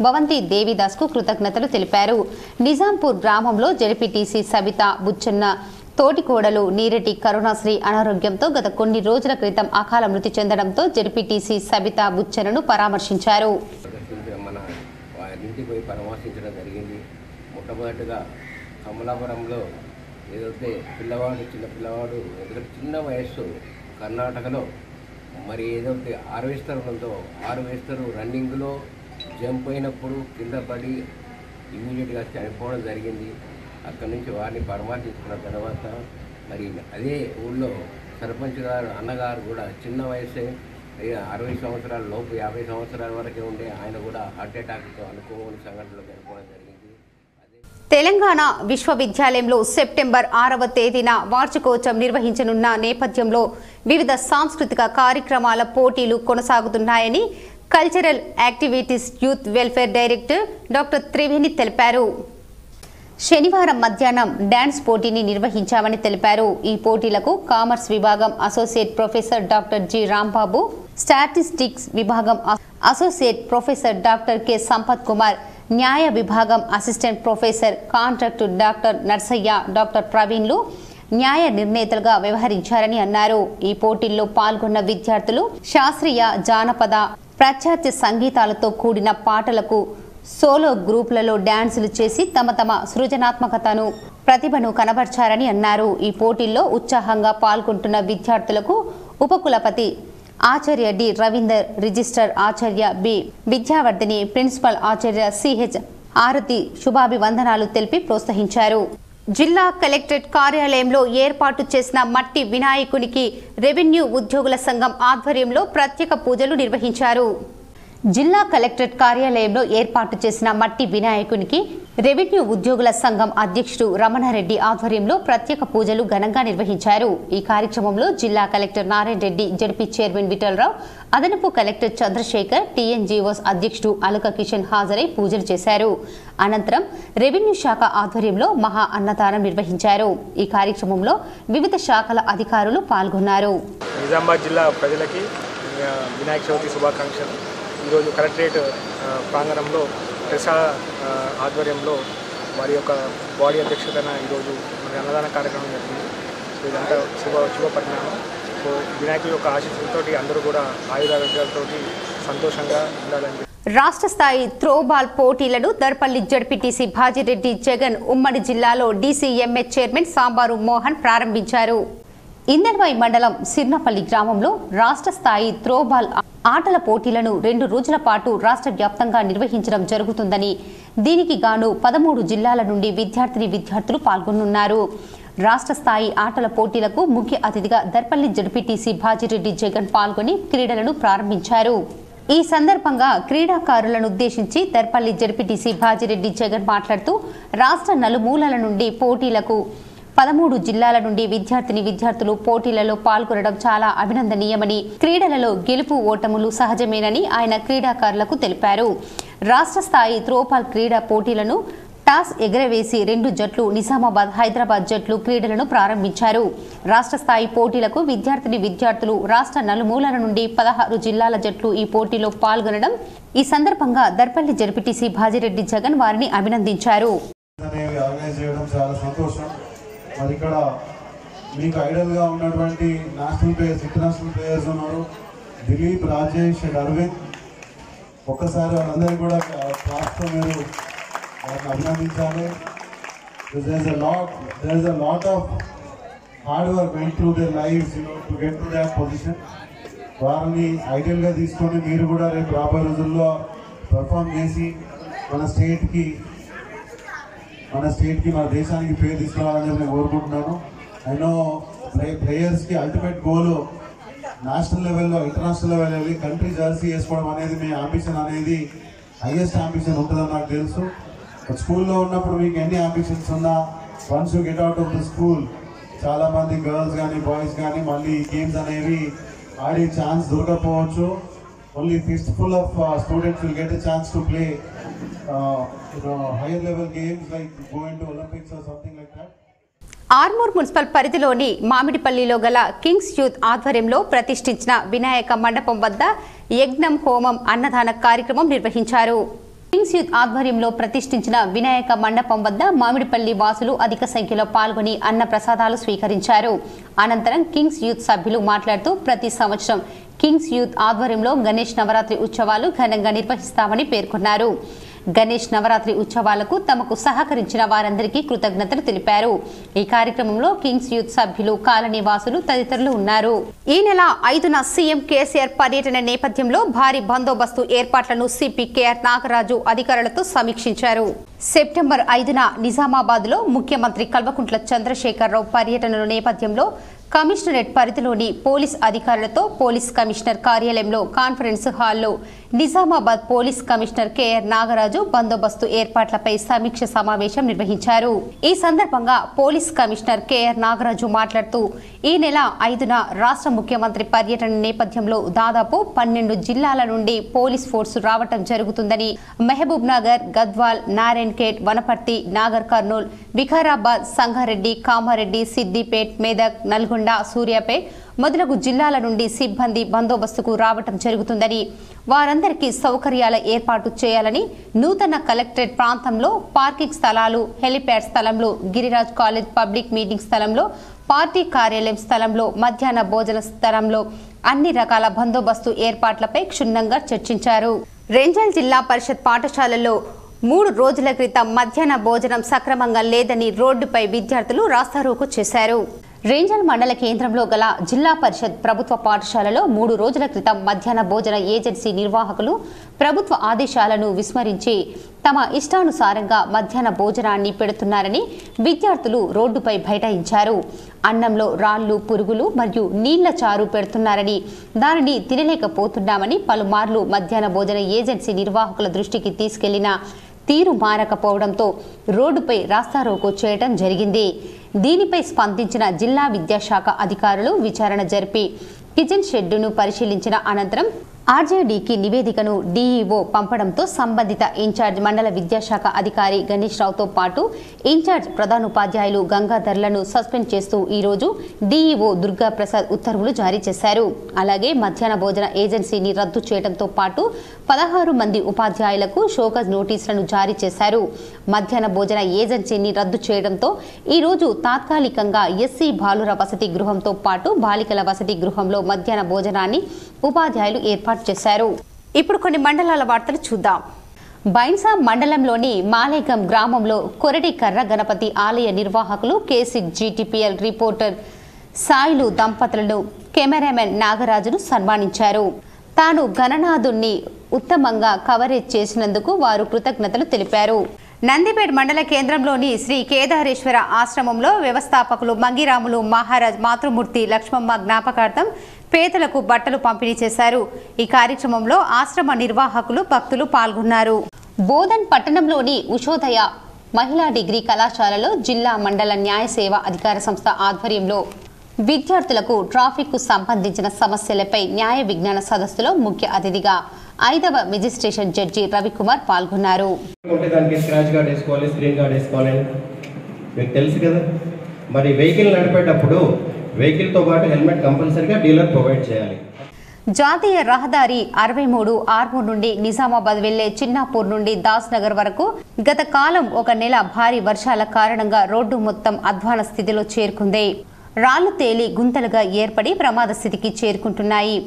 భవంతి దేవిదాస్ కు కృతజ్ఞతలు తెలిపారు. నిజాంపూర్ గ్రామంలో జెడ్పీటీసీ సబిత బుచ్చన్న తోటికోడలు నీరెడ్డి కరుణాశ్రీ అనారోగ్యంతో గత కొన్ని రోజుల క్రితం అకాల మృతి చెందడంతో జెడ్పీటీసీ సబిత బుచ్చన్నను పరామర్శించారు. మన ఇంటికి పోయి పరామర్శించడం జరిగింది. మొట్టమొదటిగా కమలాపురంలో ఏదైతే చిన్న పిల్లవాడు చిన్న వయస్సు కర్ణాటకలో మరి ఏదైతే హార్వెస్టర్ ఉందో హార్వెస్టర్ రన్నింగ్లో జంప్ అయినప్పుడు కింద పడి ఇమ్మీడియట్గా చనిపోవడం జరిగింది. అక్కడి నుంచి వారిని పరామర్శించుకున్న తర్వాత మరి అదే ఊళ్ళో సర్పంచ్ గారు అన్నగారు కూడా చిన్న వయసే 60 సంవత్సరాల లోపు 50 సంవత్సరాల వరకే ఉండే ఆయన కూడా హార్ట్ అటాక్తో అనుకోని సంఘటనలు జరగడం జరిగింది. తెలంగాణ విశ్వవిద్యాలయంలో సెప్టెంబర్ 6వ తేదీన వార్షికోత్సవం నిర్వహించనున్న నేపథ్యంలో వివిధ సాంస్కృతిక కార్యక్రమాల పోటీలు కొనసాగుతున్నాయని cultural activities youth welfare director doctor Triveni తెలిపారు. శనివారం మధ్యాహ్నం డాన్స్ పోటీని నిర్వహించామని తెలిపారు. ఈ పోటీలకు కామర్స్ విభాగం associate professor doctor G Rambabu, statistics విభాగం associate professor doctor K Sampath Kumar, న్యాయ విభాగం assistant professor contract doctor Narsaiah, doctor ప్రవీణ్లు న్యాయ నిర్ణేతలుగా వ్యవహరించారని అన్నారు. ఈ పోటీల్లో పాల్గొన్న విద్యార్థులు శాస్త్రీయ, జానపద, పాశ్చాత్య సంగీతాలతో కూడిన పాటలకు సోలో గ్రూపులలో డ్యాన్సులు చేసి తమ సృజనాత్మకతను, ప్రతిభను కనబర్చారని అన్నారు. ఈ పోటీల్లో ఉత్సాహంగా పాల్గొంటున్న విద్యార్థులకు ఉపకులపతి ఆచార్య డి రవీందర్, రిజిస్టర్ ఆచార్య బి విద్యావర్ధిని, ప్రిన్సిపల్ ఆచార్య సిహెచ్ ఆరతి శుభాభివందనాలు తెలిపి ప్రోత్సహించారు. జిల్లా కలెక్టరేట్ కార్యాలయంలో ఏర్పాటు చేసిన మట్టి వినాయకునికి రెవెన్యూ ఉద్యోగుల సంఘం ఆధ్వర్యంలో ప్రత్యేక పూజలు నిర్వహించారు. జిల్లా కలెక్టరేట్ కార్యాలయంలో ఏర్పాటు చేసిన మట్టి వినాయకునికి రెవెన్యూ ఉద్యోగుల సంఘం అధ్యక్షుడు రమణారెడ్డి ఆధ్వర్యంలో ప్రత్యేక పూజలు ఘనంగా నిర్వహించారు. ఈ కార్యక్రమంలో జిల్లా collector Narayana Reddy, ZP chairman Vithal Rao, అదనపు కలెక్టర్ చంద్రశేఖర్, టీఎన్జీఓస్ అధ్యక్షుడు అలక కిషన్ హాజరై పూజలు చేశారు. అనంతరం రెవెన్యూ శాఖ ఆధ్వర్యంలో మహా అన్నదానం నిర్వహించారు. ఈ కార్యక్రమంలో వివిధ శాఖల అధికారులు పాల్గొన్నారు. నిజామాబాద్ జిల్లా ప్రజలకి వినాయక చవితి శుభాకాంక్షలు. ఈరోజు కలెక్టరేట్ ప్రాంగణంలో ప్రసాద్ ఆధ్వర్యంలో వారి యొక్క బాడీ అధ్యక్షతన ఈరోజు మరి అన్నదాన కార్యక్రమం జరిగింది. సో ఇదంతా శుభ పరిణామం. సో వినాయకుడి యొక్క ఆశీస్సులతో అందరూ కూడా ఆయురారోగ్యాలతో సంతోషంగా ఉండాలని. రాష్ట్ర స్థాయి త్రోబాల్ పోటీలను దర్పల్లి జడ్పీటీసీ భాజిరెడ్డి జగన్ ఉమ్మడి జిల్లాలో డీసీఎంఏ చైర్మన్ సాంబారు మోహన్ ప్రారంభించారు. ఇందర్వాయి మండలం సిర్నపల్లి గ్రామంలో రాష్ట్ర స్థాయి త్రోబాల్ ఆటల పోటీలను 2 రోజుల పాటు రాష్ట్ర వ్యాప్తంగా నిర్వహించడం జరుగుతుందని, దీనికి గాను 13 జిల్లాల నుండి విద్యార్థులు పాల్గొనున్నారు. రాష్ట్ర స్థాయి ఆటల పోటీలకు ముఖ్య అతిథిగా దర్పల్లి జడ్పీటీసీ భాజిరెడ్డి జగన్ పాల్గొని క్రీడలను ప్రారంభించారు. ఈ సందర్భంగా క్రీడాకారులను ఉద్దేశించి దర్పల్లి జడ్పీటీసీ భాజిరెడ్డి జగన్ మాట్లాడుతూ రాష్ట్ర నలుమూలల నుండి పోటీలకు 13 జిల్లాల నుండి విద్యార్థులు పోటీలలో పాల్గొనడం చాలా అభినందనీయమని, క్రీడలలో గెలుపు ఓటములు సహజమేనని ఆయన క్రీడాకారులకు తెలిపారు. రాష్ట్ర స్థాయి త్రోబాల్ క్రీడా పోటీలను టాస్ ఎగరవేసి 2 జట్లు నిజామాబాద్, హైదరాబాద్ జట్లు క్రీడలను ప్రారంభించారు. రాష్ట్ర స్థాయి పోటీలకు విద్యార్థులు రాష్ట్ర నలుమూలల నుండి 16 జిల్లాల జట్లు ఈ పోటీలో పాల్గొనడం, ఈ సందర్భంగా దర్పల్లి జడ్పీటీసీ భాజిరెడ్డి జగన్ వారిని అభినందించారు. మరి ఇక్కడ మీకు ఐడల్గా ఉన్నటువంటి నేషనల్ ప్లేయర్స్, ఇంటర్నేషనల్ ప్లేయర్స్ ఉన్నారు. దిలీప్, రాజేష్ అండ్ అరవింద్. ఒక్కసారి వాళ్ళందరికీ కూడా క్లాస్తో మీరు వారిని అభినందించాలి. There is a lot of hard work went through their lives, to get to that position. వారిని ఐడియల్గా తీసుకొని మీరు కూడా రేపు రాబోయే రోజుల్లో పర్ఫామ్ చేసి మన స్టేట్కి మన దేశానికి పేరు తీసుకురావాలని నేను కోరుకుంటున్నాను. అయినో ప్లేయర్స్కి అల్టిమేట్ గోల్ నేషనల్ లెవెల్లో, ఇంటర్నేషనల్ లెవెల్ వెళ్ళి కంట్రీ జర్సీ వేసుకోవడం అనేది మీ అంబిషన్ అనేది హైయెస్ట్ అంబిషన్ ఉంటుందని నాకు తెలుసు. స్కూల్లో ఉన్నప్పుడు మీకు ఎన్ని అంబిషన్స్ ఉన్నా once you get out of the school చాలామంది గర్ల్స్ కానీ బాయ్స్ కానీ మళ్ళీ గేమ్స్ అనేవి ఆడే ఛాన్స్ దొరకకపోవచ్చు. Only fistful of students will get a chance to play higher level games like going to Olympics or something like that. Armoor municipal పరిధిలోని మామిడిపల్లిలో గల Kings youth ఆధ్వర్యంలో ప్రతిష్ఠించిన వినాయక మండపం వద్ద యజ్ఞం, హోమం, అన్నదాన కార్యక్రమం నిర్వహించారు. కింగ్స్ యూత్ ఆధ్వర్యంలో ప్రతిష్ఠించిన వినాయక మండపం వద్ద మామిడిపల్లి వాసులు అధిక సంఖ్యలో పాల్గొని అన్న ప్రసాదాలు స్వీకరించారు. అనంతరం కింగ్స్ యూత్ సభ్యులు మాట్లాడుతూ ప్రతి సంవత్సరం కింగ్స్ యూత్ ఆధ్వర్యంలో గణేష్ నవరాత్రి ఉత్సవాలు ఘనంగా నిర్వహిస్తామని పేర్కొన్నారు. గణేష్ నవరాత్రి ఉత్సవాలకు తమకు సహకరించిన వారందరికీ కృతజ్ఞతలు తెలిపారు. ఈ కార్యక్రమంలో కింగ్స్ యూత్ సభ్యులు, కాలనీ వాసులు తదితరులు ఉన్నారు. ఈ నెల 5న సీఎం కేసీఆర్ పర్యటన నేపథ్యంలో భారీ బందోబస్తు ఏర్పాట్లను సిపి కేఆర్ నాగరాజు అధికారులతో సమీక్షించారు. సెప్టెంబర్ 5న నిజామాబాద్లో ముఖ్యమంత్రి కల్వకుంట్ల చంద్రశేఖరరావు పర్యటన నేపథ్యంలో కమిషనరేట్ పరిధిలోని పోలీస్ అధికారులతో పోలీస్ కమిషనర్ కార్యాలయంలో కాన్ఫరెన్స్ హాల్లో Nizamabad police commissioner KR Nagaraju బందోబస్తు ఏర్పాట్లపై సమీక్ష సమావేశం నిర్వహించారు. ఈ సందర్భంగా పోలీస్ కమిషనర్ కేఆర్ నాగరాజు మాట్లాడుతూ ఈ నెల 5న రాష్ట్ర ముఖ్యమంత్రి పర్యటన నేపథ్యంలో దాదాపు 12 జిల్లాల నుండి పోలీస్ ఫోర్సు రావటం జరుగుతుందని, మహబూబ్ నగర్, గద్వాల్, నారాయణఖేడ్, వనపర్తి, నాగర్ కర్నూల్, వికారాబాద్, సంగారెడ్డి, కామారెడ్డి, సిద్దిపేట్, మెదక్, నల్గొండ, సూర్యాపేట్ మొదలగు జిల్లాల నుండి సిబ్బంది బందోబస్తుకు రావటం జరుగుతుందని, వారందరికీ సౌకర్యాల ఏర్పాటు చేయాలని, నూతన కలెక్టరేట్ ప్రాంతంలో పార్కింగ్ స్థలాలు, హెలిప్యాడ్ స్థలంలో, గిరిరాజ్ కాలేజ్ పబ్లిక్ మీటింగ్ స్థలంలో, పార్టీ కార్యాలయం స్థలంలో, మధ్యాహ్న భోజన స్థలంలో అన్ని రకాల బందోబస్తు ఏర్పాట్లపై క్షుణ్ణంగా చర్చించారు. రెంజల్ జిల్లా పరిషత్ పాఠశాలలో 3 రోజుల క్రితం మధ్యాహ్న భోజనం సక్రమంగా లేదని రోడ్డుపై విద్యార్థులు రాస్తారోకో చేశారు. రేంజల్ మండల కేంద్రంలో గల జిల్లా పరిషత్ ప్రభుత్వ పాఠశాలలో 3 రోజుల క్రితం మధ్యాహ్న భోజన ఏజెన్సీ నిర్వాహకులు ప్రభుత్వ ఆదేశాలను విస్మరించి తమ ఇష్టానుసారంగా మధ్యాహ్న భోజనాన్ని పెడుతున్నారని విద్యార్థులు రోడ్డుపై బైఠాయించారు. అన్నంలో రాళ్లు, పురుగులు మరియు నీళ్ల చారు పెడుతున్నారని, దానిని తినలేకపోతున్నామని పలుమార్లు మధ్యాహ్న భోజన ఏజెన్సీ నిర్వాహకుల దృష్టికి తీసుకెళ్లిన తీరు మారకపోవడంతో రోడ్డుపై రాస్తారోకో చేయడం జరిగింది. దీనిపై స్పందించిన జిల్లా విద్యాశాఖ అధికారులు విచారణ జరిపి కిచెన్ షెడ్డును పరిశీలించిన అనంతరం ఆర్జేడీకి నివేదికను డీఈఓ పంపడంతో సంబంధిత ఇన్ఛార్జ్ మండల విద్యాశాఖ అధికారి గణేష్ రావుతో పాటు ఇన్ఛార్జ్ ప్రధానోపాధ్యాయులు గంగాధర్లను సస్పెండ్ చేస్తూ ఈరోజు డీఈఓ దుర్గా ప్రసాద్ ఉత్తర్వులు జారీ చేశారు. అలాగే మధ్యాహ్న భోజన ఏజెన్సీని రద్దు చేయడంతో పాటు 16 మంది ఉపాధ్యాయులకు షోకాజ్ నోటీసులను జారీ చేశారు. మధ్యాహ్న భోజన ఏజెన్సీని రద్దు చేయడంతో ఈరోజు తాత్కాలికంగా ఎస్సీ బాలుర వసతి గృహంతో పాటు బాలికల వసతి గృహంలో మధ్యాహ్న భోజనాన్ని ఉపాధ్యాయులు ఏర్పాటు చేశారు. ఇప్పుడు కొన్ని మండలాల వార్తలు చూద్దాం. బైన్సా మండలంలోని మాలేగం గ్రామంలో కొరటి కర్ర గణపతి ఆలయ నిర్వాహకులు కేసిక్ జీటీపీఎల్ రిపోర్టర్ సాయిలు దంపతులను కెమెరామెన్ నాగరాజును సన్మానించారు. తాను గణనాథుణ్ణి ఉత్తమంగా కవరేజ్ చేసినందుకు వారు కృతజ్ఞతలు తెలిపారు. నందిపేట్ మండల కేంద్రంలోని శ్రీ కేదారేశ్వర ఆశ్రమంలో వ్యవస్థాపకులు మంగిరాములు మహారాజ్ మాతృమూర్తి లక్ష్మమ్మ జ్ఞాపకార్థం పేదలకు బట్టలు పంపిణీ చేశారు. ఈ కార్యక్రమంలో ఆశ్రమ నిర్వాహకులు, భక్తులు పాల్గొన్నారు. బోధన్ పట్టణంలోని ఉషోదయ మహిళా డిగ్రీ కళాశాలలో జిల్లా మండల న్యాయ సేవ అధికార సంస్థ ఆధ్వర్యంలో విద్యార్థులకు ట్రాఫిక్ కు సంబంధించిన సమస్యలపై న్యాయ విజ్ఞాన సదస్సులో ముఖ్య అతిథిగా 5వ మెజిస్ట్రేషన్ జడ్జి రవికుమార్ పాల్గొన్నారు. మీకు తెలుసు కదా, మరి వెహికల్ నడిపేటప్పుడు వెహికల్తో పాటు హెల్మెట్ కంపల్సరీగా డీలర్ ప్రొవైడ్ చేయాలి. జాతీయ రహదారి 63 ఆర్మూర్ నుండి నిజామాబాద్ వెళ్లే చిన్నాపూర్ నుండి దాస్ నగర్ వరకు గత కాలం 1 నెల భారీ వర్షాల కారణంగా రోడ్డు మొత్తం అధ్వాన స్థితిలో చేరుకుంది. రాళ్లు తేలి గుంతలుగా ఏర్పడి ప్రమాద స్థితికి చేరుకుంటున్నాయి.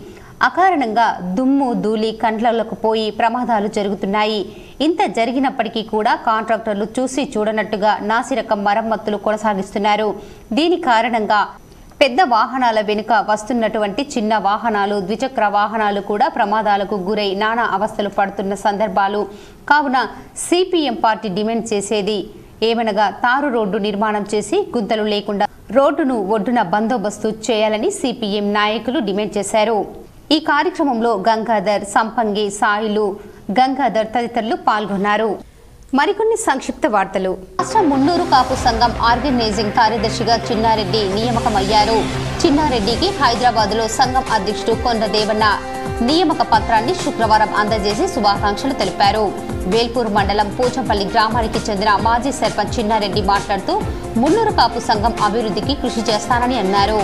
అకారణంగా దుమ్ము ధూళి కండ్లకు పోయి ప్రమాదాలు జరుగుతున్నాయి. ఇంత జరిగినప్పటికీ కూడా కాంట్రాక్టర్లు చూసి చూడనట్టుగా నాసిరకం మరమ్మతులు కొనసాగిస్తున్నారు. దీని కారణంగా పెద్ద వాహనాల వెనుక వస్తున్నటువంటి చిన్న వాహనాలు, ద్విచక్ర వాహనాలు కూడా ప్రమాదాలకు గురై నానా అవస్థలు పడుతున్న సందర్భాలు. కావున సిపిఎం పార్టీ డిమాండ్ చేసేది ఏమనగా తారు రోడ్డు నిర్మాణం చేసి గుంతలు లేకుండా రోడ్డును ఒడ్డున బందోబస్తు చేయాలని సిపిఎం నాయకులు డిమాండ్ చేశారు. ఈ కార్యక్రమంలో గంగాధర్, సంపంగి, సాయిలు, గంగాధర్ తదితరులు పాల్గొన్నారు. మరికొన్ని సంక్షిప్త వార్తలు. రాష్ట్ర మున్నూరు కాపు సంఘం ఆర్గనైజింగ్ కార్యదర్శిగా చిన్నారెడ్డి నియామకమయ్యారు. చిన్నారెడ్డికి హైదరాబాద్లో సంఘం అధ్యక్షుడు కొండ దేవన్న నియామక పత్రాన్ని శుక్రవారం అందజేసి శుభాకాంక్షలు తెలిపారు. వేల్పూర్ మండలం పోచంపల్లి గ్రామానికి చెందిన మాజీ సర్పంచ్ చిన్నారెడ్డి మాట్లాడుతూ మున్నూరు కాపు సంఘం అభివృద్ధికి కృషి చేస్తానని అన్నారు.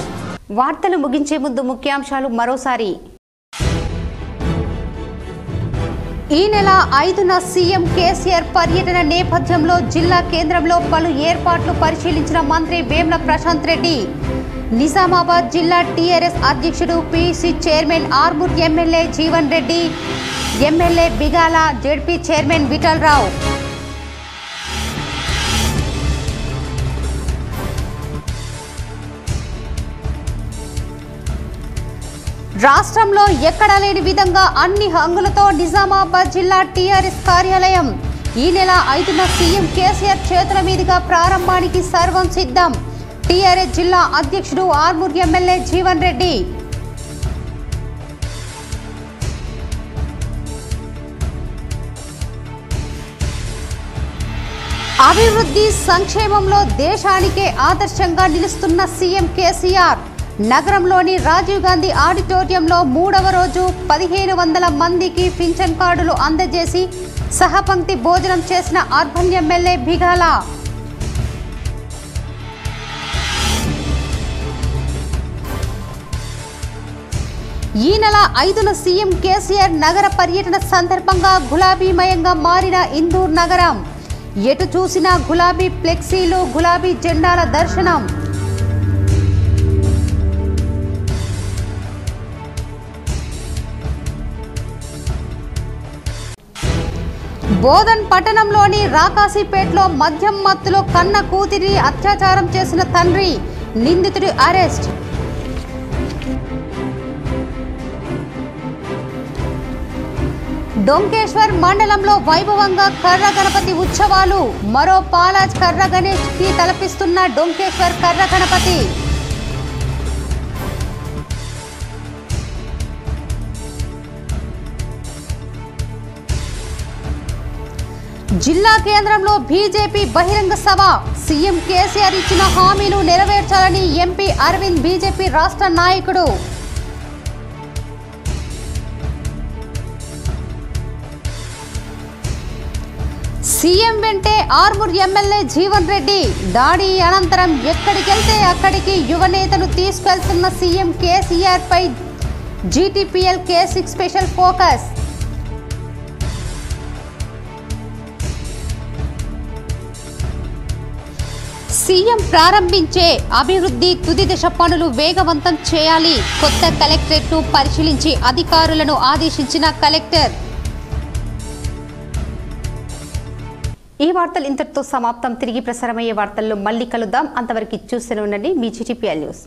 వార్తలు ముగించే ముందు ముఖ్యాంశాలు మరోసారి. ఈ నెల 5న సీఎం కేసీఆర్ పర్యటన నేపథ్యంలో జిల్లా కేంద్రంలో పలు ఏర్పాట్లు పరిశీలించిన మంత్రి వేముల ప్రశాంత్ రెడ్డి. నిజామాబాద్ జిల్లా టీఆర్ఎస్ అధ్యక్షుడు PC chairman Armoor MLA Jeevan Reddy MLA Bigala ZP chairman Vithal Rao. రాష్ట్రంలో ఎక్కడా లేని విధంగా అన్ని హంగులతో నిజామాబాద్ జిల్లా టీఆర్ఎస్ కార్యాలయం ఈ నెల 5న సీఎం కేసీఆర్ చేతుల మీదుగా ప్రారంభానికి సర్వం సిద్ధం. టీఆర్ఎస్ జిల్లా అధ్యక్షుడు ఆర్మూర్ ఎమ్మెల్యే జీవన్ రెడ్డి. అభివృద్ధి సంక్షేమంలో దేశానికే ఆదర్శంగా నిలుస్తున్న సీఎం కేసీఆర్ నగరంలోని రాజీవ్ గాంధీ ఆడిటోరియంలో 3వ రోజు 1500 మందికి పింఛన్ కార్డులు అందజేసి సహపంక్తి భోజనం చేసిన అర్బన్ ఎమ్మెల్యే బిగాల. ఈ నెల 5న సీఎం కేసీఆర్ నగర పర్యటన సందర్భంగా గులాబీమయంగా మారిన ఇందూర్ నగరం. ఎటు చూసినా గులాబీ ఫ్లెక్సీలు, గులాబీ జెండాల దర్శనం. బోధన్ పట్టణంలోని రాకాసిపేటలో మద్యం మత్తులో కన్న కూతురి అత్యాచారం చేసిన తండ్రి, నిందితుడి అరెస్ట్. డొంకేశ్వర్ మండలంలో వైభవంగా కర్ర గణపతి ఉత్సవాలు. మరో పాలాజ్ కర్ర గణేష్ కి తలపిస్తున్న డొంకేశ్వర్ కర్ర గణపతి. జిల్లా కేంద్రంలో బీజేపీ బహిరంగ సభ. సీఎం కేసీఆర్ ఇచ్చిన హామీలు నెరవేర్చాలని ఎంపీ అరవింద్ బీజేపీ రాష్ట్ర నాయకుడు. సీఎం వెంటే ఆర్మూర్ ఎమ్మెల్యే జీవన్ రెడ్డి. దాడి అనంతరం ఎక్కడికెళ్తే అక్కడికి యువనేతను తీసుకెళ్తున్న సీఎం కేసీఆర్ పై GTPL K6 special focus. CM ప్రారంభించే అభివృద్ధి తుది దశ పనులు వేగవంతం చేయాలి. కొత్త కలెక్టరేట్ను పరిశీలించి అధికారులను ఆదేశించిన కలెక్టర్. ఈ వార్తలు ఇంతటితో సమాప్తం. తిరిగి ప్రసారమయ్యే వార్తల్లో మళ్ళీ కలుద్దాం. అంతవరకు చూస్తూనే ఉండండి మీ జీటీపీఎల్ న్యూస్.